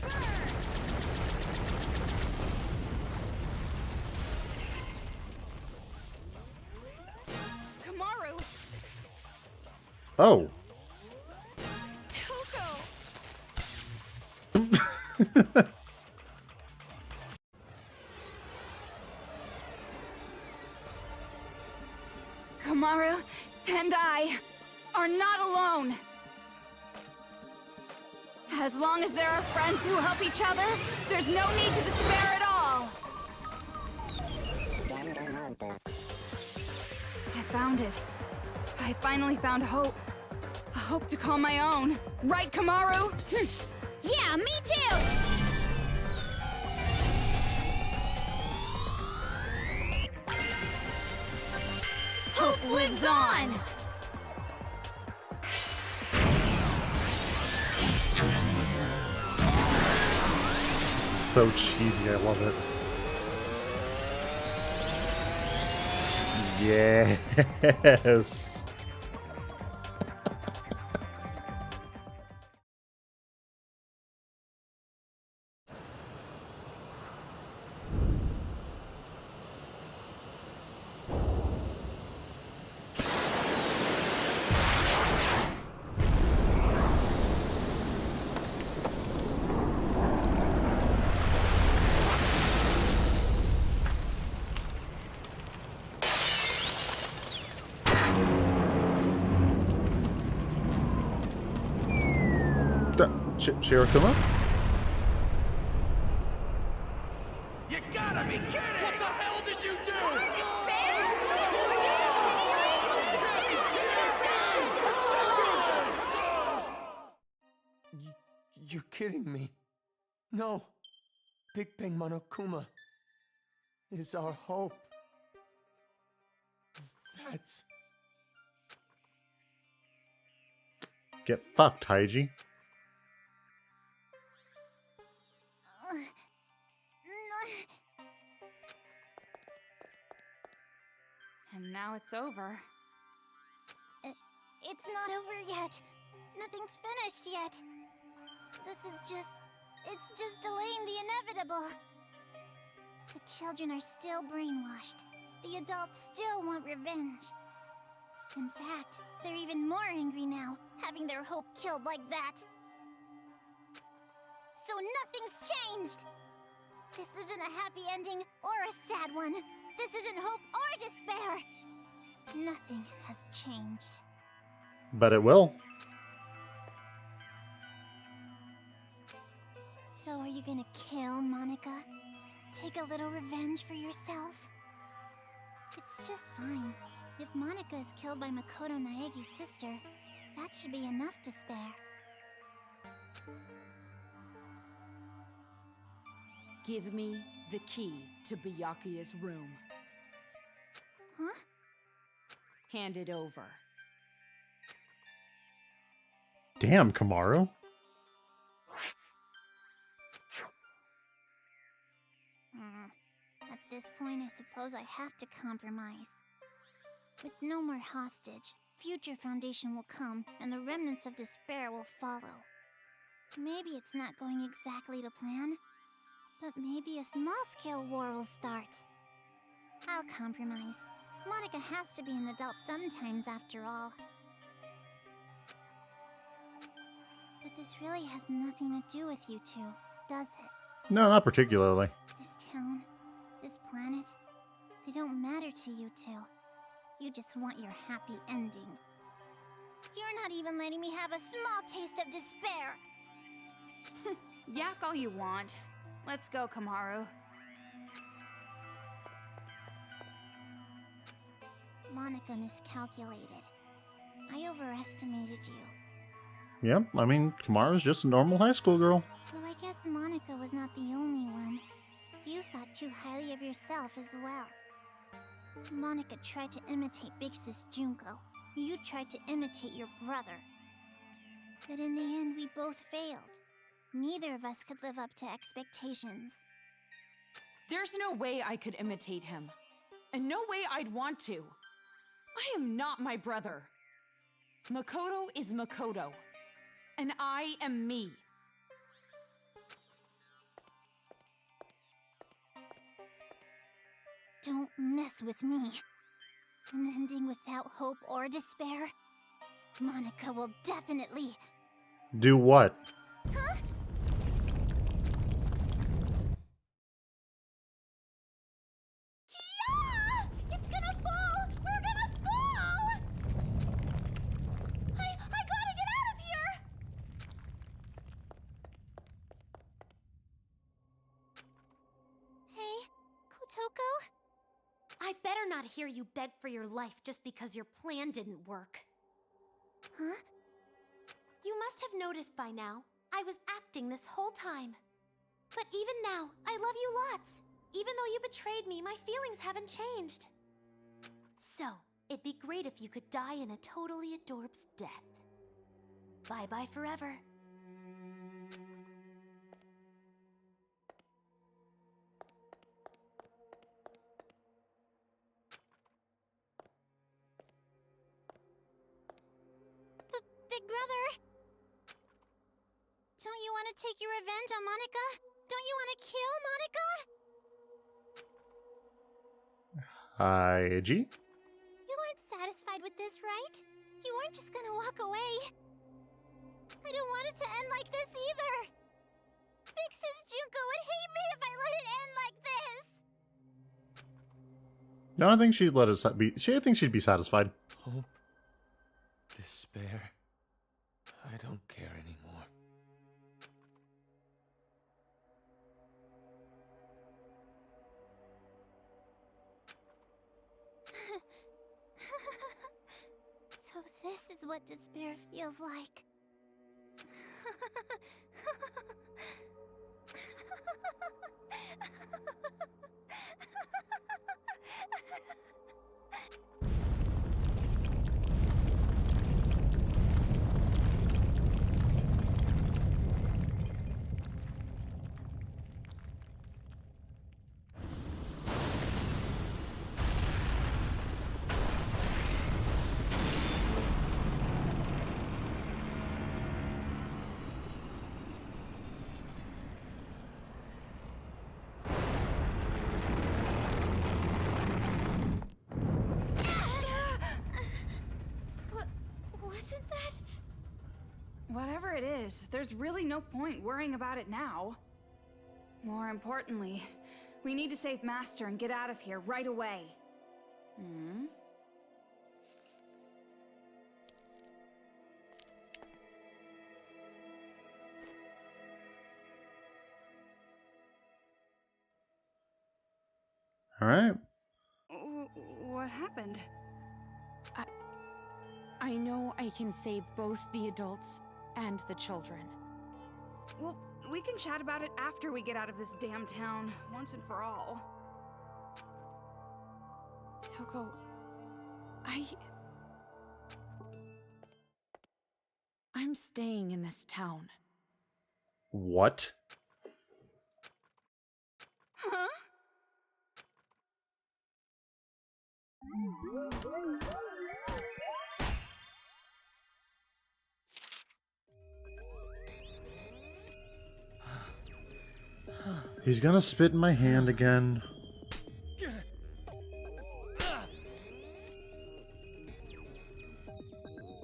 Kamaru! Oh. Toko! Kamaru and I are not alone. As long as there are friends who help each other, there's no need to despair at all. I found it. I finally found hope. A hope to call my own. Right, Kamaru? Yeah, me too! Hope lives on! So cheesy, I love it. Yes. Shirakuma? You gotta be kidding! What the hell did you do? You're kidding me. No. Big Bang Monokuma is our hope. That's... Get fucked, Haiji. And now it's over. It's not over yet. Nothing's finished yet. It's just delaying the inevitable. The children are still brainwashed. The adults still want revenge. In fact, they're even more angry now, having their hope killed like that. So nothing's changed! This isn't a happy ending or a sad one. This isn't hope or despair. Nothing has changed. But it will. So are you gonna kill Monica? Take a little revenge for yourself? It's just fine. If Monica is killed by Makoto Naegi's sister, that should be enough to spare. Give me the key to Byakuya's room. Huh? Hand it over. Damn, Kamaru. At this point, I suppose I have to compromise. With no more hostage, future Foundation will come, and the remnants of despair will follow. Maybe it's not going exactly to plan, but maybe a small-scale war will start. I'll compromise. Monica has to be an adult sometimes, after all. But this really has nothing to do with you two, does it? No, not particularly. This town, this planet, they don't matter to you two. You just want your happy ending. You're not even letting me have a small taste of despair! Yak all you want. Let's go, Kamaru. Monica miscalculated. I overestimated you. Yep, I mean, Kamaru's just a normal high school girl. Though I guess Monica was not the only one. You thought too highly of yourself as well. Monica tried to imitate Big Sis Junko. You tried to imitate your brother. But in the end, we both failed. Neither of us could live up to expectations. There's no way I could imitate him. And no way I'd want to. I am not my brother. Makoto is Makoto. And I am me. Don't mess with me. An ending without hope or despair. Monica will definitely... Do what? Huh? Yeah! It's gonna fall! We're gonna fall! I gotta get out of here! Hey, Kotoko? I better not hear you beg for your life just because your plan didn't work. Huh? You must have noticed by now, I was acting this whole time. But even now, I love you lots. Even though you betrayed me, my feelings haven't changed. So, it'd be great if you could die in a totally adorbs death. Bye-bye forever. Big brother! Don't you want to take your revenge on Monica? Don't you want to kill Monica? G? You weren't satisfied with this, right? You weren't just gonna walk away. I don't want it to end like this either. Big Sis Junko would hate me if I let it end like this. No, I think she'd let us be. I think she'd be satisfied. Hope. Despair. I don't care anymore. So this is what despair feels like. Wasn't that? Whatever it is, there's really no point worrying about it now. More importantly, we need to save Master and get out of here right away. Hmm? All right. What happened? I know I can save both the adults and the children. Well, we can chat about it after we get out of this damn town, once and for all. Toko, I'm staying in this town. What? Huh? He's gonna spit in my hand again.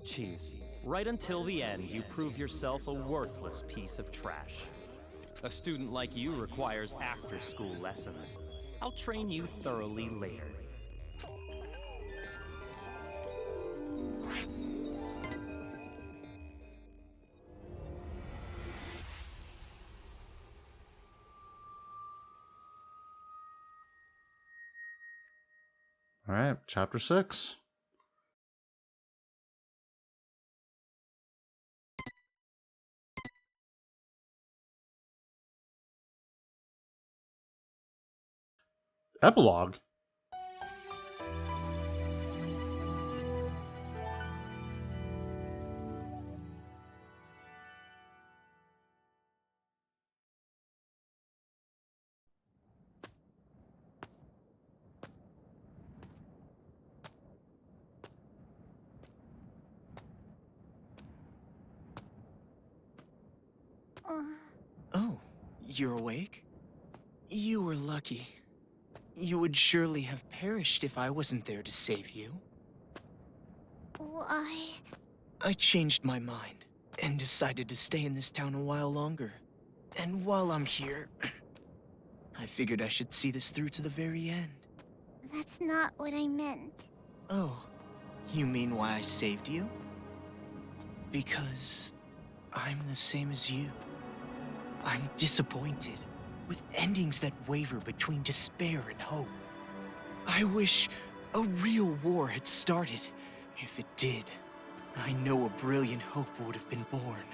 Jeez. Right until the end, you prove yourself a worthless piece of trash. A student like you requires after-school lessons. I'll train you thoroughly later. All right, chapter 6. Epilogue? Oh, you're awake? You were lucky. You would surely have perished if I wasn't there to save you. Why? I changed my mind and decided to stay in this town a while longer. And while I'm here, I figured I should see this through to the very end. That's not what I meant. Oh, you mean why I saved you? Because I'm the same as you. I'm disappointed with endings that waver between despair and hope. I wish a real war had started. If it did, I know a brilliant hope would have been born.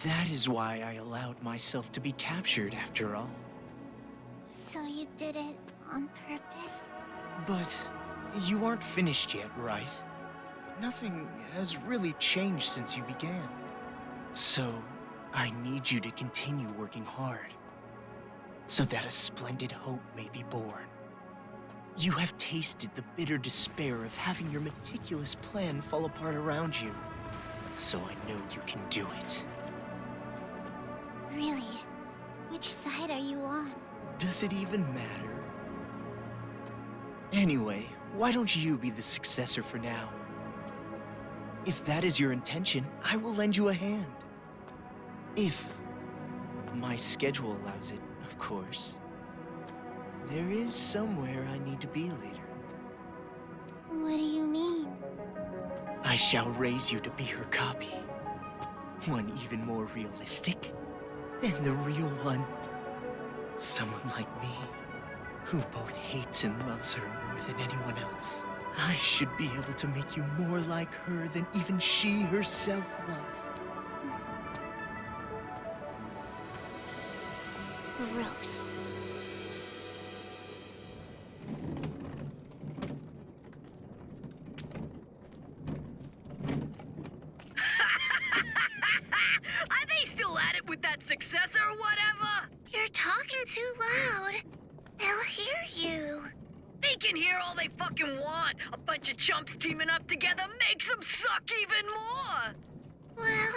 That is why I allowed myself to be captured after all. So you did it on purpose? But you aren't finished yet, right? Nothing has really changed since you began. So, I need you to continue working hard, so that a splendid hope may be born. You have tasted the bitter despair of having your meticulous plan fall apart around you, so I know you can do it. Really? Which side are you on? Does it even matter? Anyway, why don't you be the successor for now? If that is your intention, I will lend you a hand. If my schedule allows it, of course. There is somewhere I need to be later. What do you mean? I shall raise you to be her copy. One even more realistic than the real one. Someone like me, who both hates and loves her more than anyone else. I should be able to make you more like her than even she herself was. Gross. Are they still at it with that successor or whatever? You're talking too loud. They'll hear you. They can hear all they fucking want. A bunch of chumps teaming up together makes them suck even more. Well,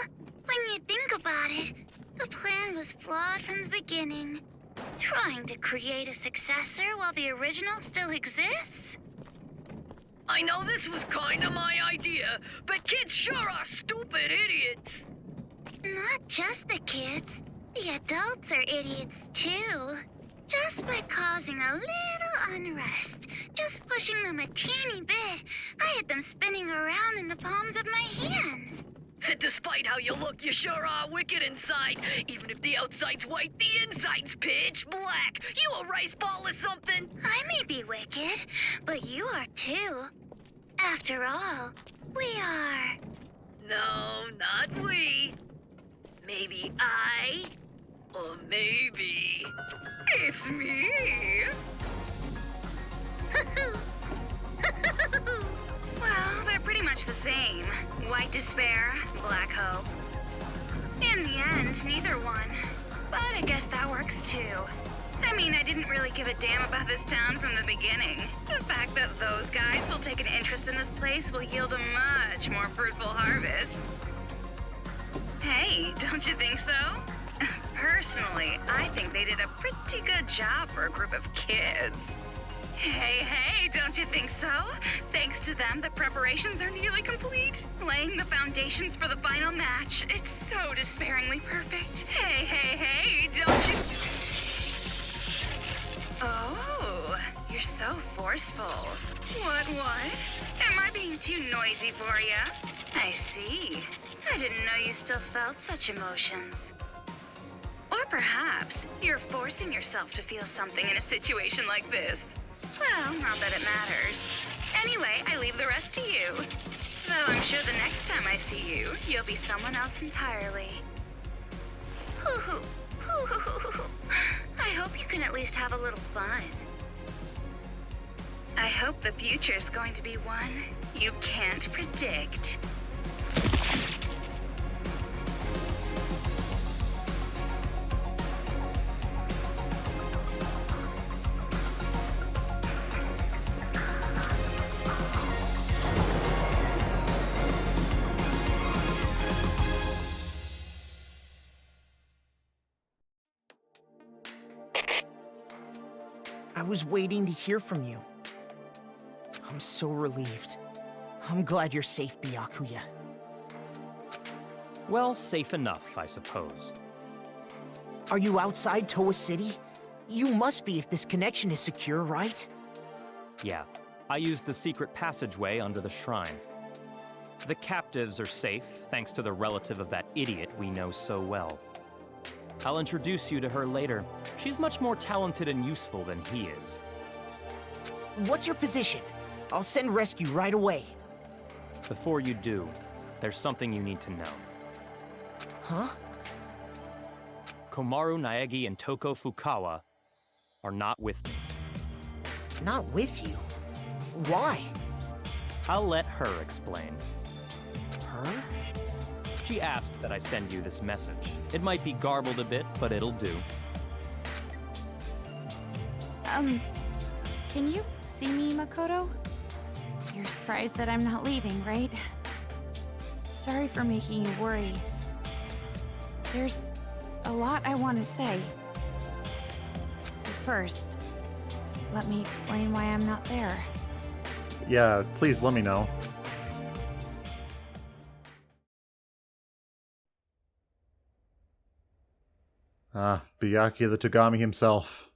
when you think about it, the plan was flawed from the beginning. Trying to create a successor while the original still exists? I know this was kinda my idea, but kids sure are stupid idiots. Not just the kids. The adults are idiots too. Just by causing a little unrest, just pushing them a teeny bit, I had them spinning around in the palms of my hands. Despite how you look, you sure are wicked inside. Even if the outside's white, the inside's pitch black. You a rice ball or something? I may be wicked, but you are too. After all, we are. No, not we. Maybe I, or maybe it's me. Well, they're pretty much the same. White despair, black hope. In the end, neither one. But I guess that works too. I mean, I didn't really give a damn about this town from the beginning. The fact that those guys will take an interest in this place will yield a much more fruitful harvest. Hey, don't you think so? Personally, I think they did a pretty good job for a group of kids. Hey, don't you think so? Thanks to them, the preparations are nearly complete. Laying the foundations for the final match. It's so despairingly perfect. Hey, don't you... Oh, you're so forceful. What? Am I being too noisy for you? I see. I didn't know you still felt such emotions. Or perhaps you're forcing yourself to feel something in a situation like this. Well, not that it matters. Anyway, I leave the rest to you. Though I'm sure the next time I see you, you'll be someone else entirely. I hope you can at least have a little fun. I hope the future's going to be one you can't predict. I was waiting to hear from you. I'm so relieved. I'm glad you're safe, Byakuya. Well, safe enough, I suppose. Are you outside Toa City? You must be if this connection is secure, right? Yeah, I used the secret passageway under the shrine. The captives are safe, thanks to the relative of that idiot we know so well. I'll introduce you to her later. She's much more talented and useful than he is. What's your position? I'll send rescue right away. Before you do, there's something you need to know. Huh? Komaru Naegi and Toko Fukawa are not with me. Not with you? Why? I'll let her explain. Her? She asked that I send you this message. It might be garbled a bit, but it'll do. Can you see me, Makoto? You're surprised that I'm not leaving, right? Sorry for making you worry. There's a lot I want to say. But first, let me explain why I'm not there. Yeah, please let me know. Ah, Byakuya the Togami himself.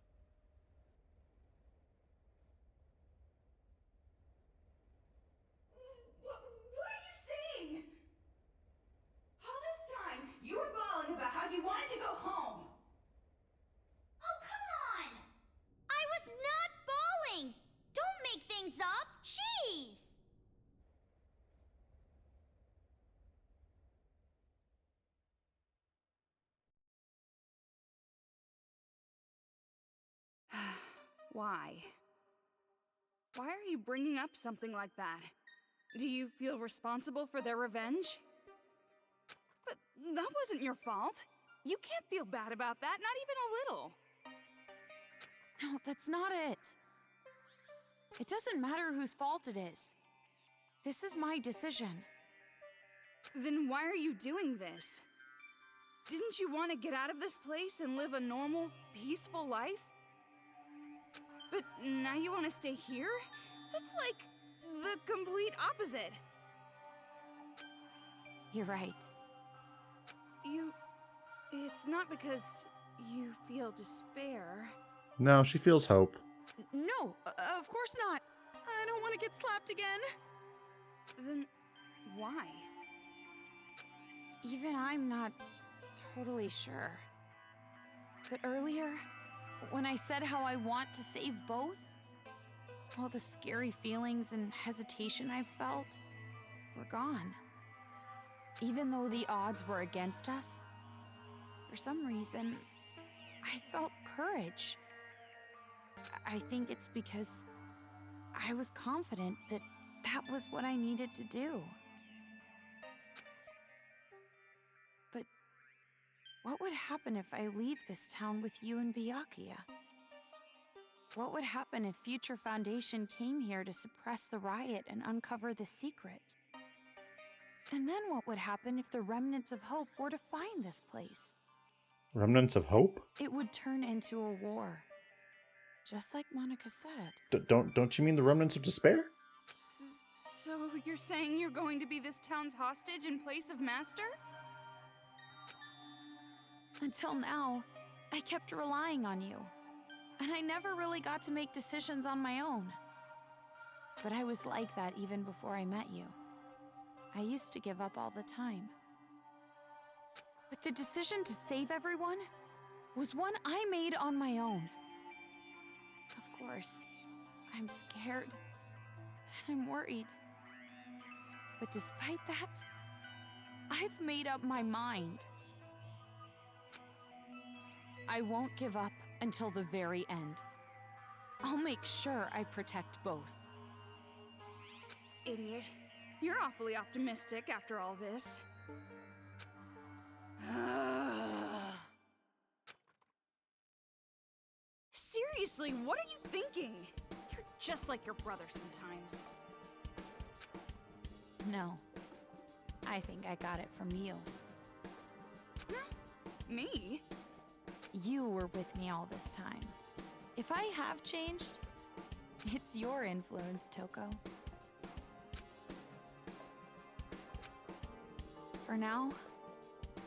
What are you saying? All this time, you were bawling about how you wanted to go home. Oh, come on! I was not bawling! Don't make things up! Jeez! Why? Why are you bringing up something like that? Do you feel responsible for their revenge? But that wasn't your fault. You can't feel bad about that, not even a little. No, that's not it. It doesn't matter whose fault it is. This is my decision. Then why are you doing this? Didn't you want to get out of this place and live a normal, peaceful life? But now you want to stay here? That's like the complete opposite. You're right. It's not because you feel despair. No, she feels hope. No, of course not. I don't want to get slapped again. Then why? Even I'm not totally sure. But earlier, when I said how I want to save both, all the scary feelings and hesitation I felt were gone. Even though the odds were against us, for some reason, I felt courage. I think it's because I was confident that that was what I needed to do. But what would happen if I leave this town with you and Byakuya? What would happen if Future Foundation came here to suppress the riot and uncover the secret? And then what would happen if the remnants of hope were to find this place? Remnants of hope? It would turn into a war. Just like Monica said. Don't you mean the remnants of despair? So you're saying you're going to be this town's hostage in place of Master? Until now, I kept relying on you. And I never really got to make decisions on my own. But I was like that even before I met you. I used to give up all the time. But the decision to save everyone was one I made on my own. Of course, I'm scared. And I'm worried. But despite that, I've made up my mind. I won't give up until the very end. I'll make sure I protect both. Idiot. You're awfully optimistic after all this. Seriously, what are you thinking? You're just like your brother sometimes. No. I think I got it from you. Me? You were with me all this time. If I have changed, it's your influence, Toko. For now,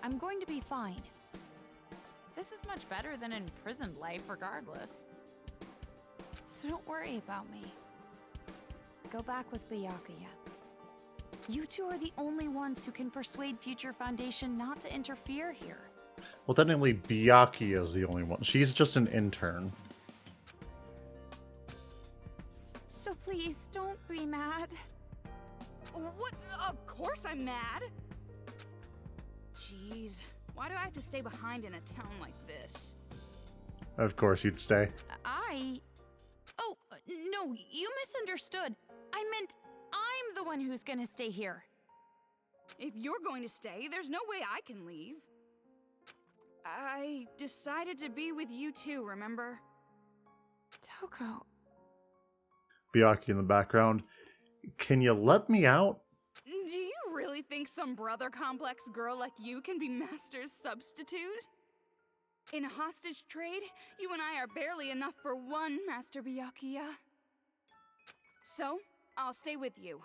I'm going to be fine. This is much better than imprisoned life regardless. So don't worry about me. Go back with Byakuya. You two are the only ones who can persuade Future Foundation not to interfere here. Well, technically, Byakuya is the only one. She's just an intern. So please, don't be mad. What? Of course I'm mad! Jeez, why do I have to stay behind in a town like this? Of course you'd stay. Oh, no, you misunderstood. I meant I'm the one who's gonna stay here. If you're going to stay, there's no way I can leave. I decided to be with you too, remember? Toko. Byakuya in the background. Can you let me out? Do you really think some brother complex girl like you can be Master's substitute? In a hostage trade, you and I are barely enough for one, Master Byakuya. So, I'll stay with you.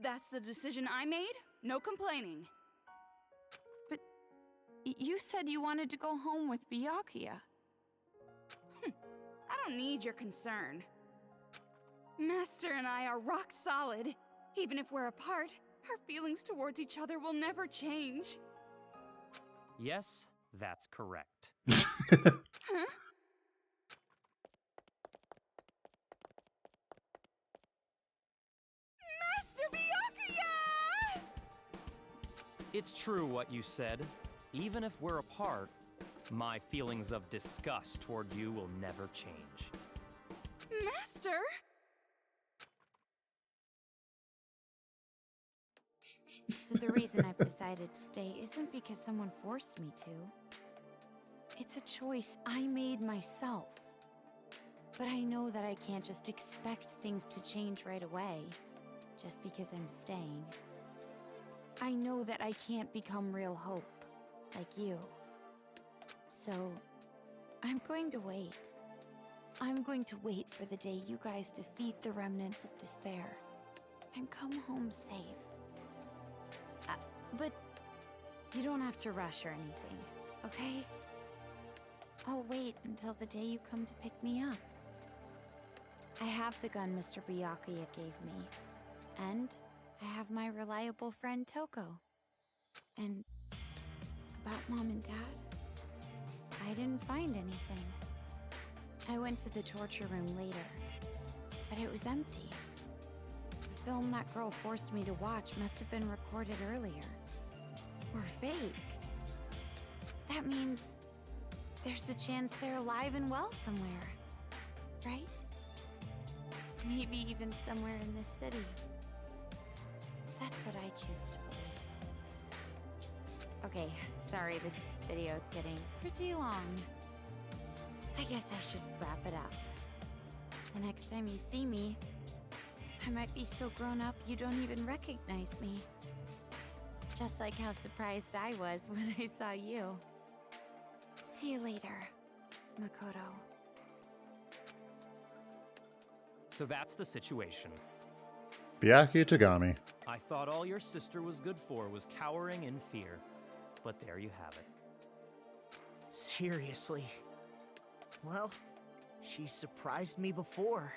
That's the decision I made, no complaining. But you said you wanted to go home with Byakuya. I don't need your concern. Master and I are rock solid. Even if we're apart, our feelings towards each other will never change. Yes, that's correct. Huh? Master Byakuya! It's true what you said. Even if we're apart, my feelings of disgust toward you will never change. Master? So the reason I've decided to stay isn't because someone forced me to. It's a choice I made myself. But I know that I can't just expect things to change right away, just because I'm staying. I know that I can't become real hope, like you. So, I'm going to wait. I'm going to wait for the day you guys defeat the remnants of despair and come home safe. But you don't have to rush or anything, okay? I'll wait until the day you come to pick me up. I have the gun Mr. Byakuya gave me, and I have my reliable friend Toko. And about Mom and Dad, I didn't find anything. I went to the torture room later, but it was empty. The film that girl forced me to watch must have been recorded earlier. Or fake. That means there's a chance they're alive and well somewhere, right? Maybe even somewhere in this city. That's what I choose to believe. Okay, sorry, this video is getting pretty long. I guess I should wrap it up. The next time you see me, I might be so grown up you don't even recognize me. Just like how surprised I was when I saw you. See you later, Makoto. So that's the situation. Byakuya Tagami. I thought all your sister was good for was cowering in fear. But there you have it. Seriously. Well, she surprised me before.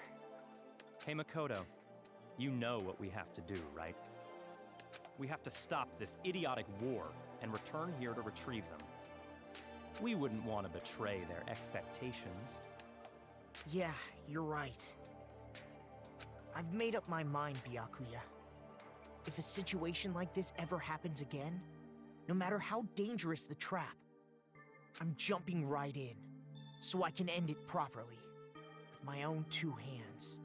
Hey Makoto, you know what we have to do, right? We have to stop this idiotic war and return here to retrieve them. We wouldn't want to betray their expectations. Yeah, you're right. I've made up my mind, Byakuya. If a situation like this ever happens again, no matter how dangerous the trap, I'm jumping right in, so I can end it properly, with with my own 2 hands.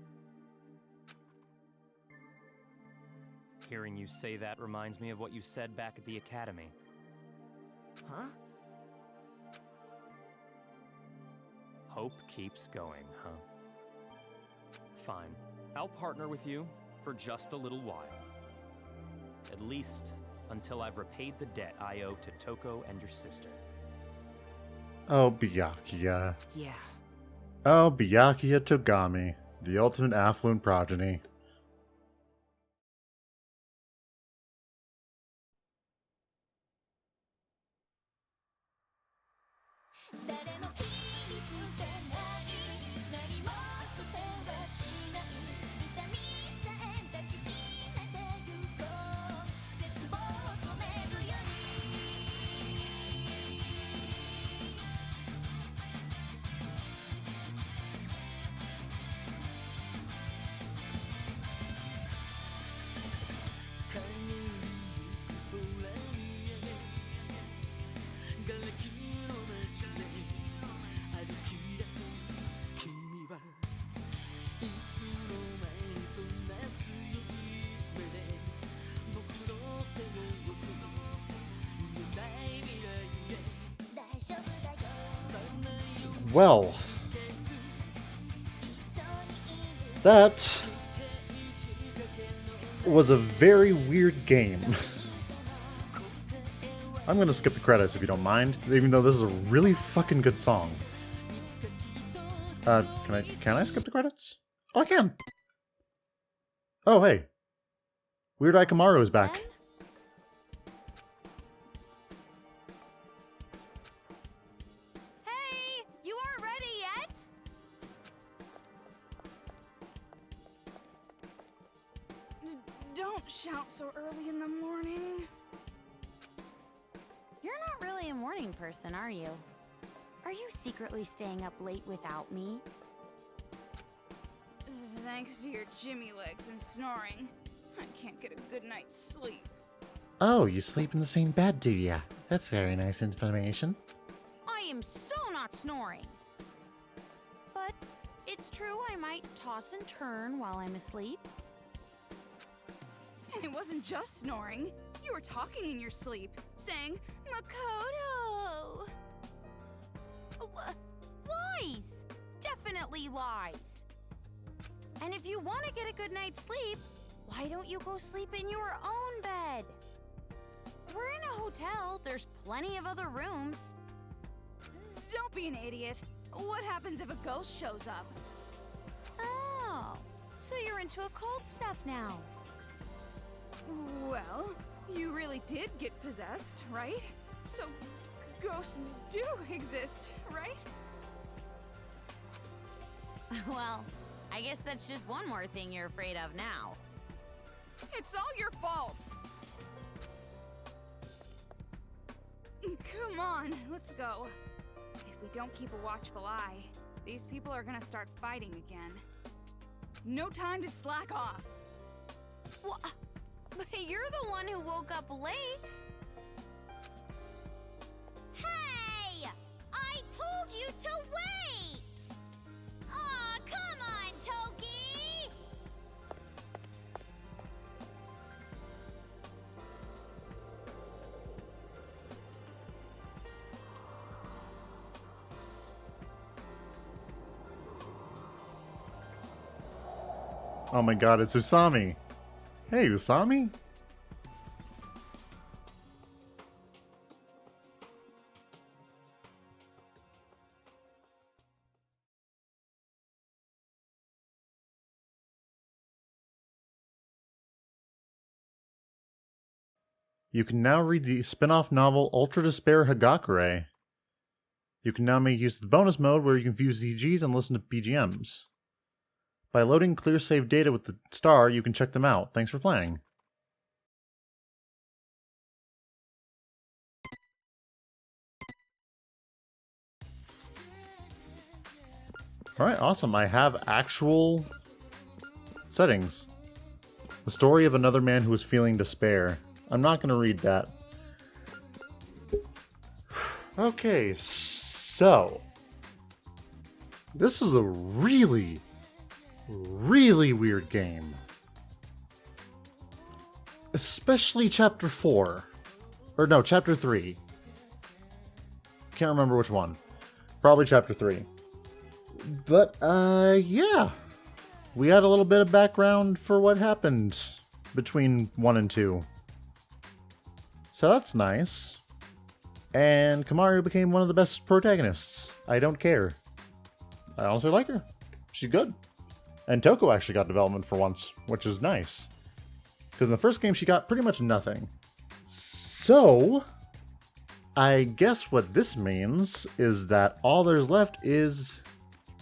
Hearing you say that reminds me of what you said back at the academy. Huh? Hope keeps going, huh? Fine. I'll partner with you for just a little while. At least until I've repaid the debt I owe to Toko and your sister. Oh, Byakuya. Yeah. Oh, Byakuya Togami, the ultimate affluent progeny. Well, that was a very weird game. I'm gonna skip the credits if you don't mind, even though this is a really fucking good song. Can I skip the credits? Oh, I can! Oh, hey. Weird Eye Kamaru is back. Hey, you aren't ready yet? Don't shout so early in the morning. You're not really a morning person, are you? Are you secretly staying up late without me? Thanks to your Jimmy legs and snoring, I can't get a good night's sleep. Oh, you sleep in the same bed, do ya? That's very nice information. I am so not snoring. But it's true I might toss and turn while I'm asleep. And it wasn't just snoring. You were talking in your sleep, saying, Makoto! Lies! Definitely lies. And if you want to get a good night's sleep, why don't you go sleep in your own bed? We're in a hotel. There's plenty of other rooms. Don't be an idiot. What happens if a ghost shows up? Oh, so you're into occult stuff now. Well, you really did get possessed, right? So, ghosts do exist, right? Well, I guess that's just one more thing you're afraid of now. It's all your fault! Come on, let's go. If we don't keep a watchful eye, these people are gonna start fighting again. No time to slack off! What? But you're the one who woke up late. Hey! I told you to wait! Aw, come on, Toki! Oh my god, it's Usami! Hey, Usami? You can now read the spin-off novel Ultra Despair Hagakure. You can now make use of the bonus mode where you can view CGs and listen to BGMs. By loading clear save data with the star, you can check them out. Thanks for playing. Alright, awesome. I have actual settings. The story of another man who was feeling despair. I'm not going to read that. Okay, so This is a really, really weird game. Especially Chapter 4. Or no, Chapter 3. Can't remember which one. Probably Chapter 3. But, yeah. We had a little bit of background for what happened between 1 and 2. So that's nice. And Kamaru became one of the best protagonists. I don't care. I honestly like her. She's good. And Toko actually got development for once, which is nice. Because in the first game, she got pretty much nothing. So, I guess what this means is that all there's left is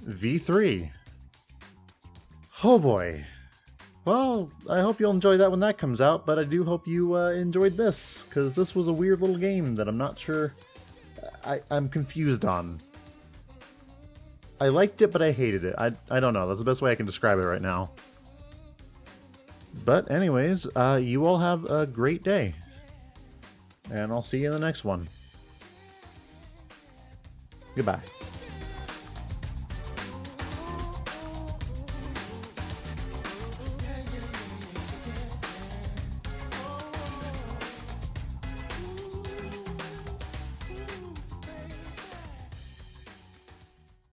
V3. Oh boy. Well, I hope you'll enjoy that when that comes out, but I do hope you enjoyed this, because this was a weird little game that I'm not sure I'm confused on. I liked it, but I hated it. I don't know. That's the best way I can describe it right now. But anyways, you all have a great day. And I'll see you in the next one. Goodbye.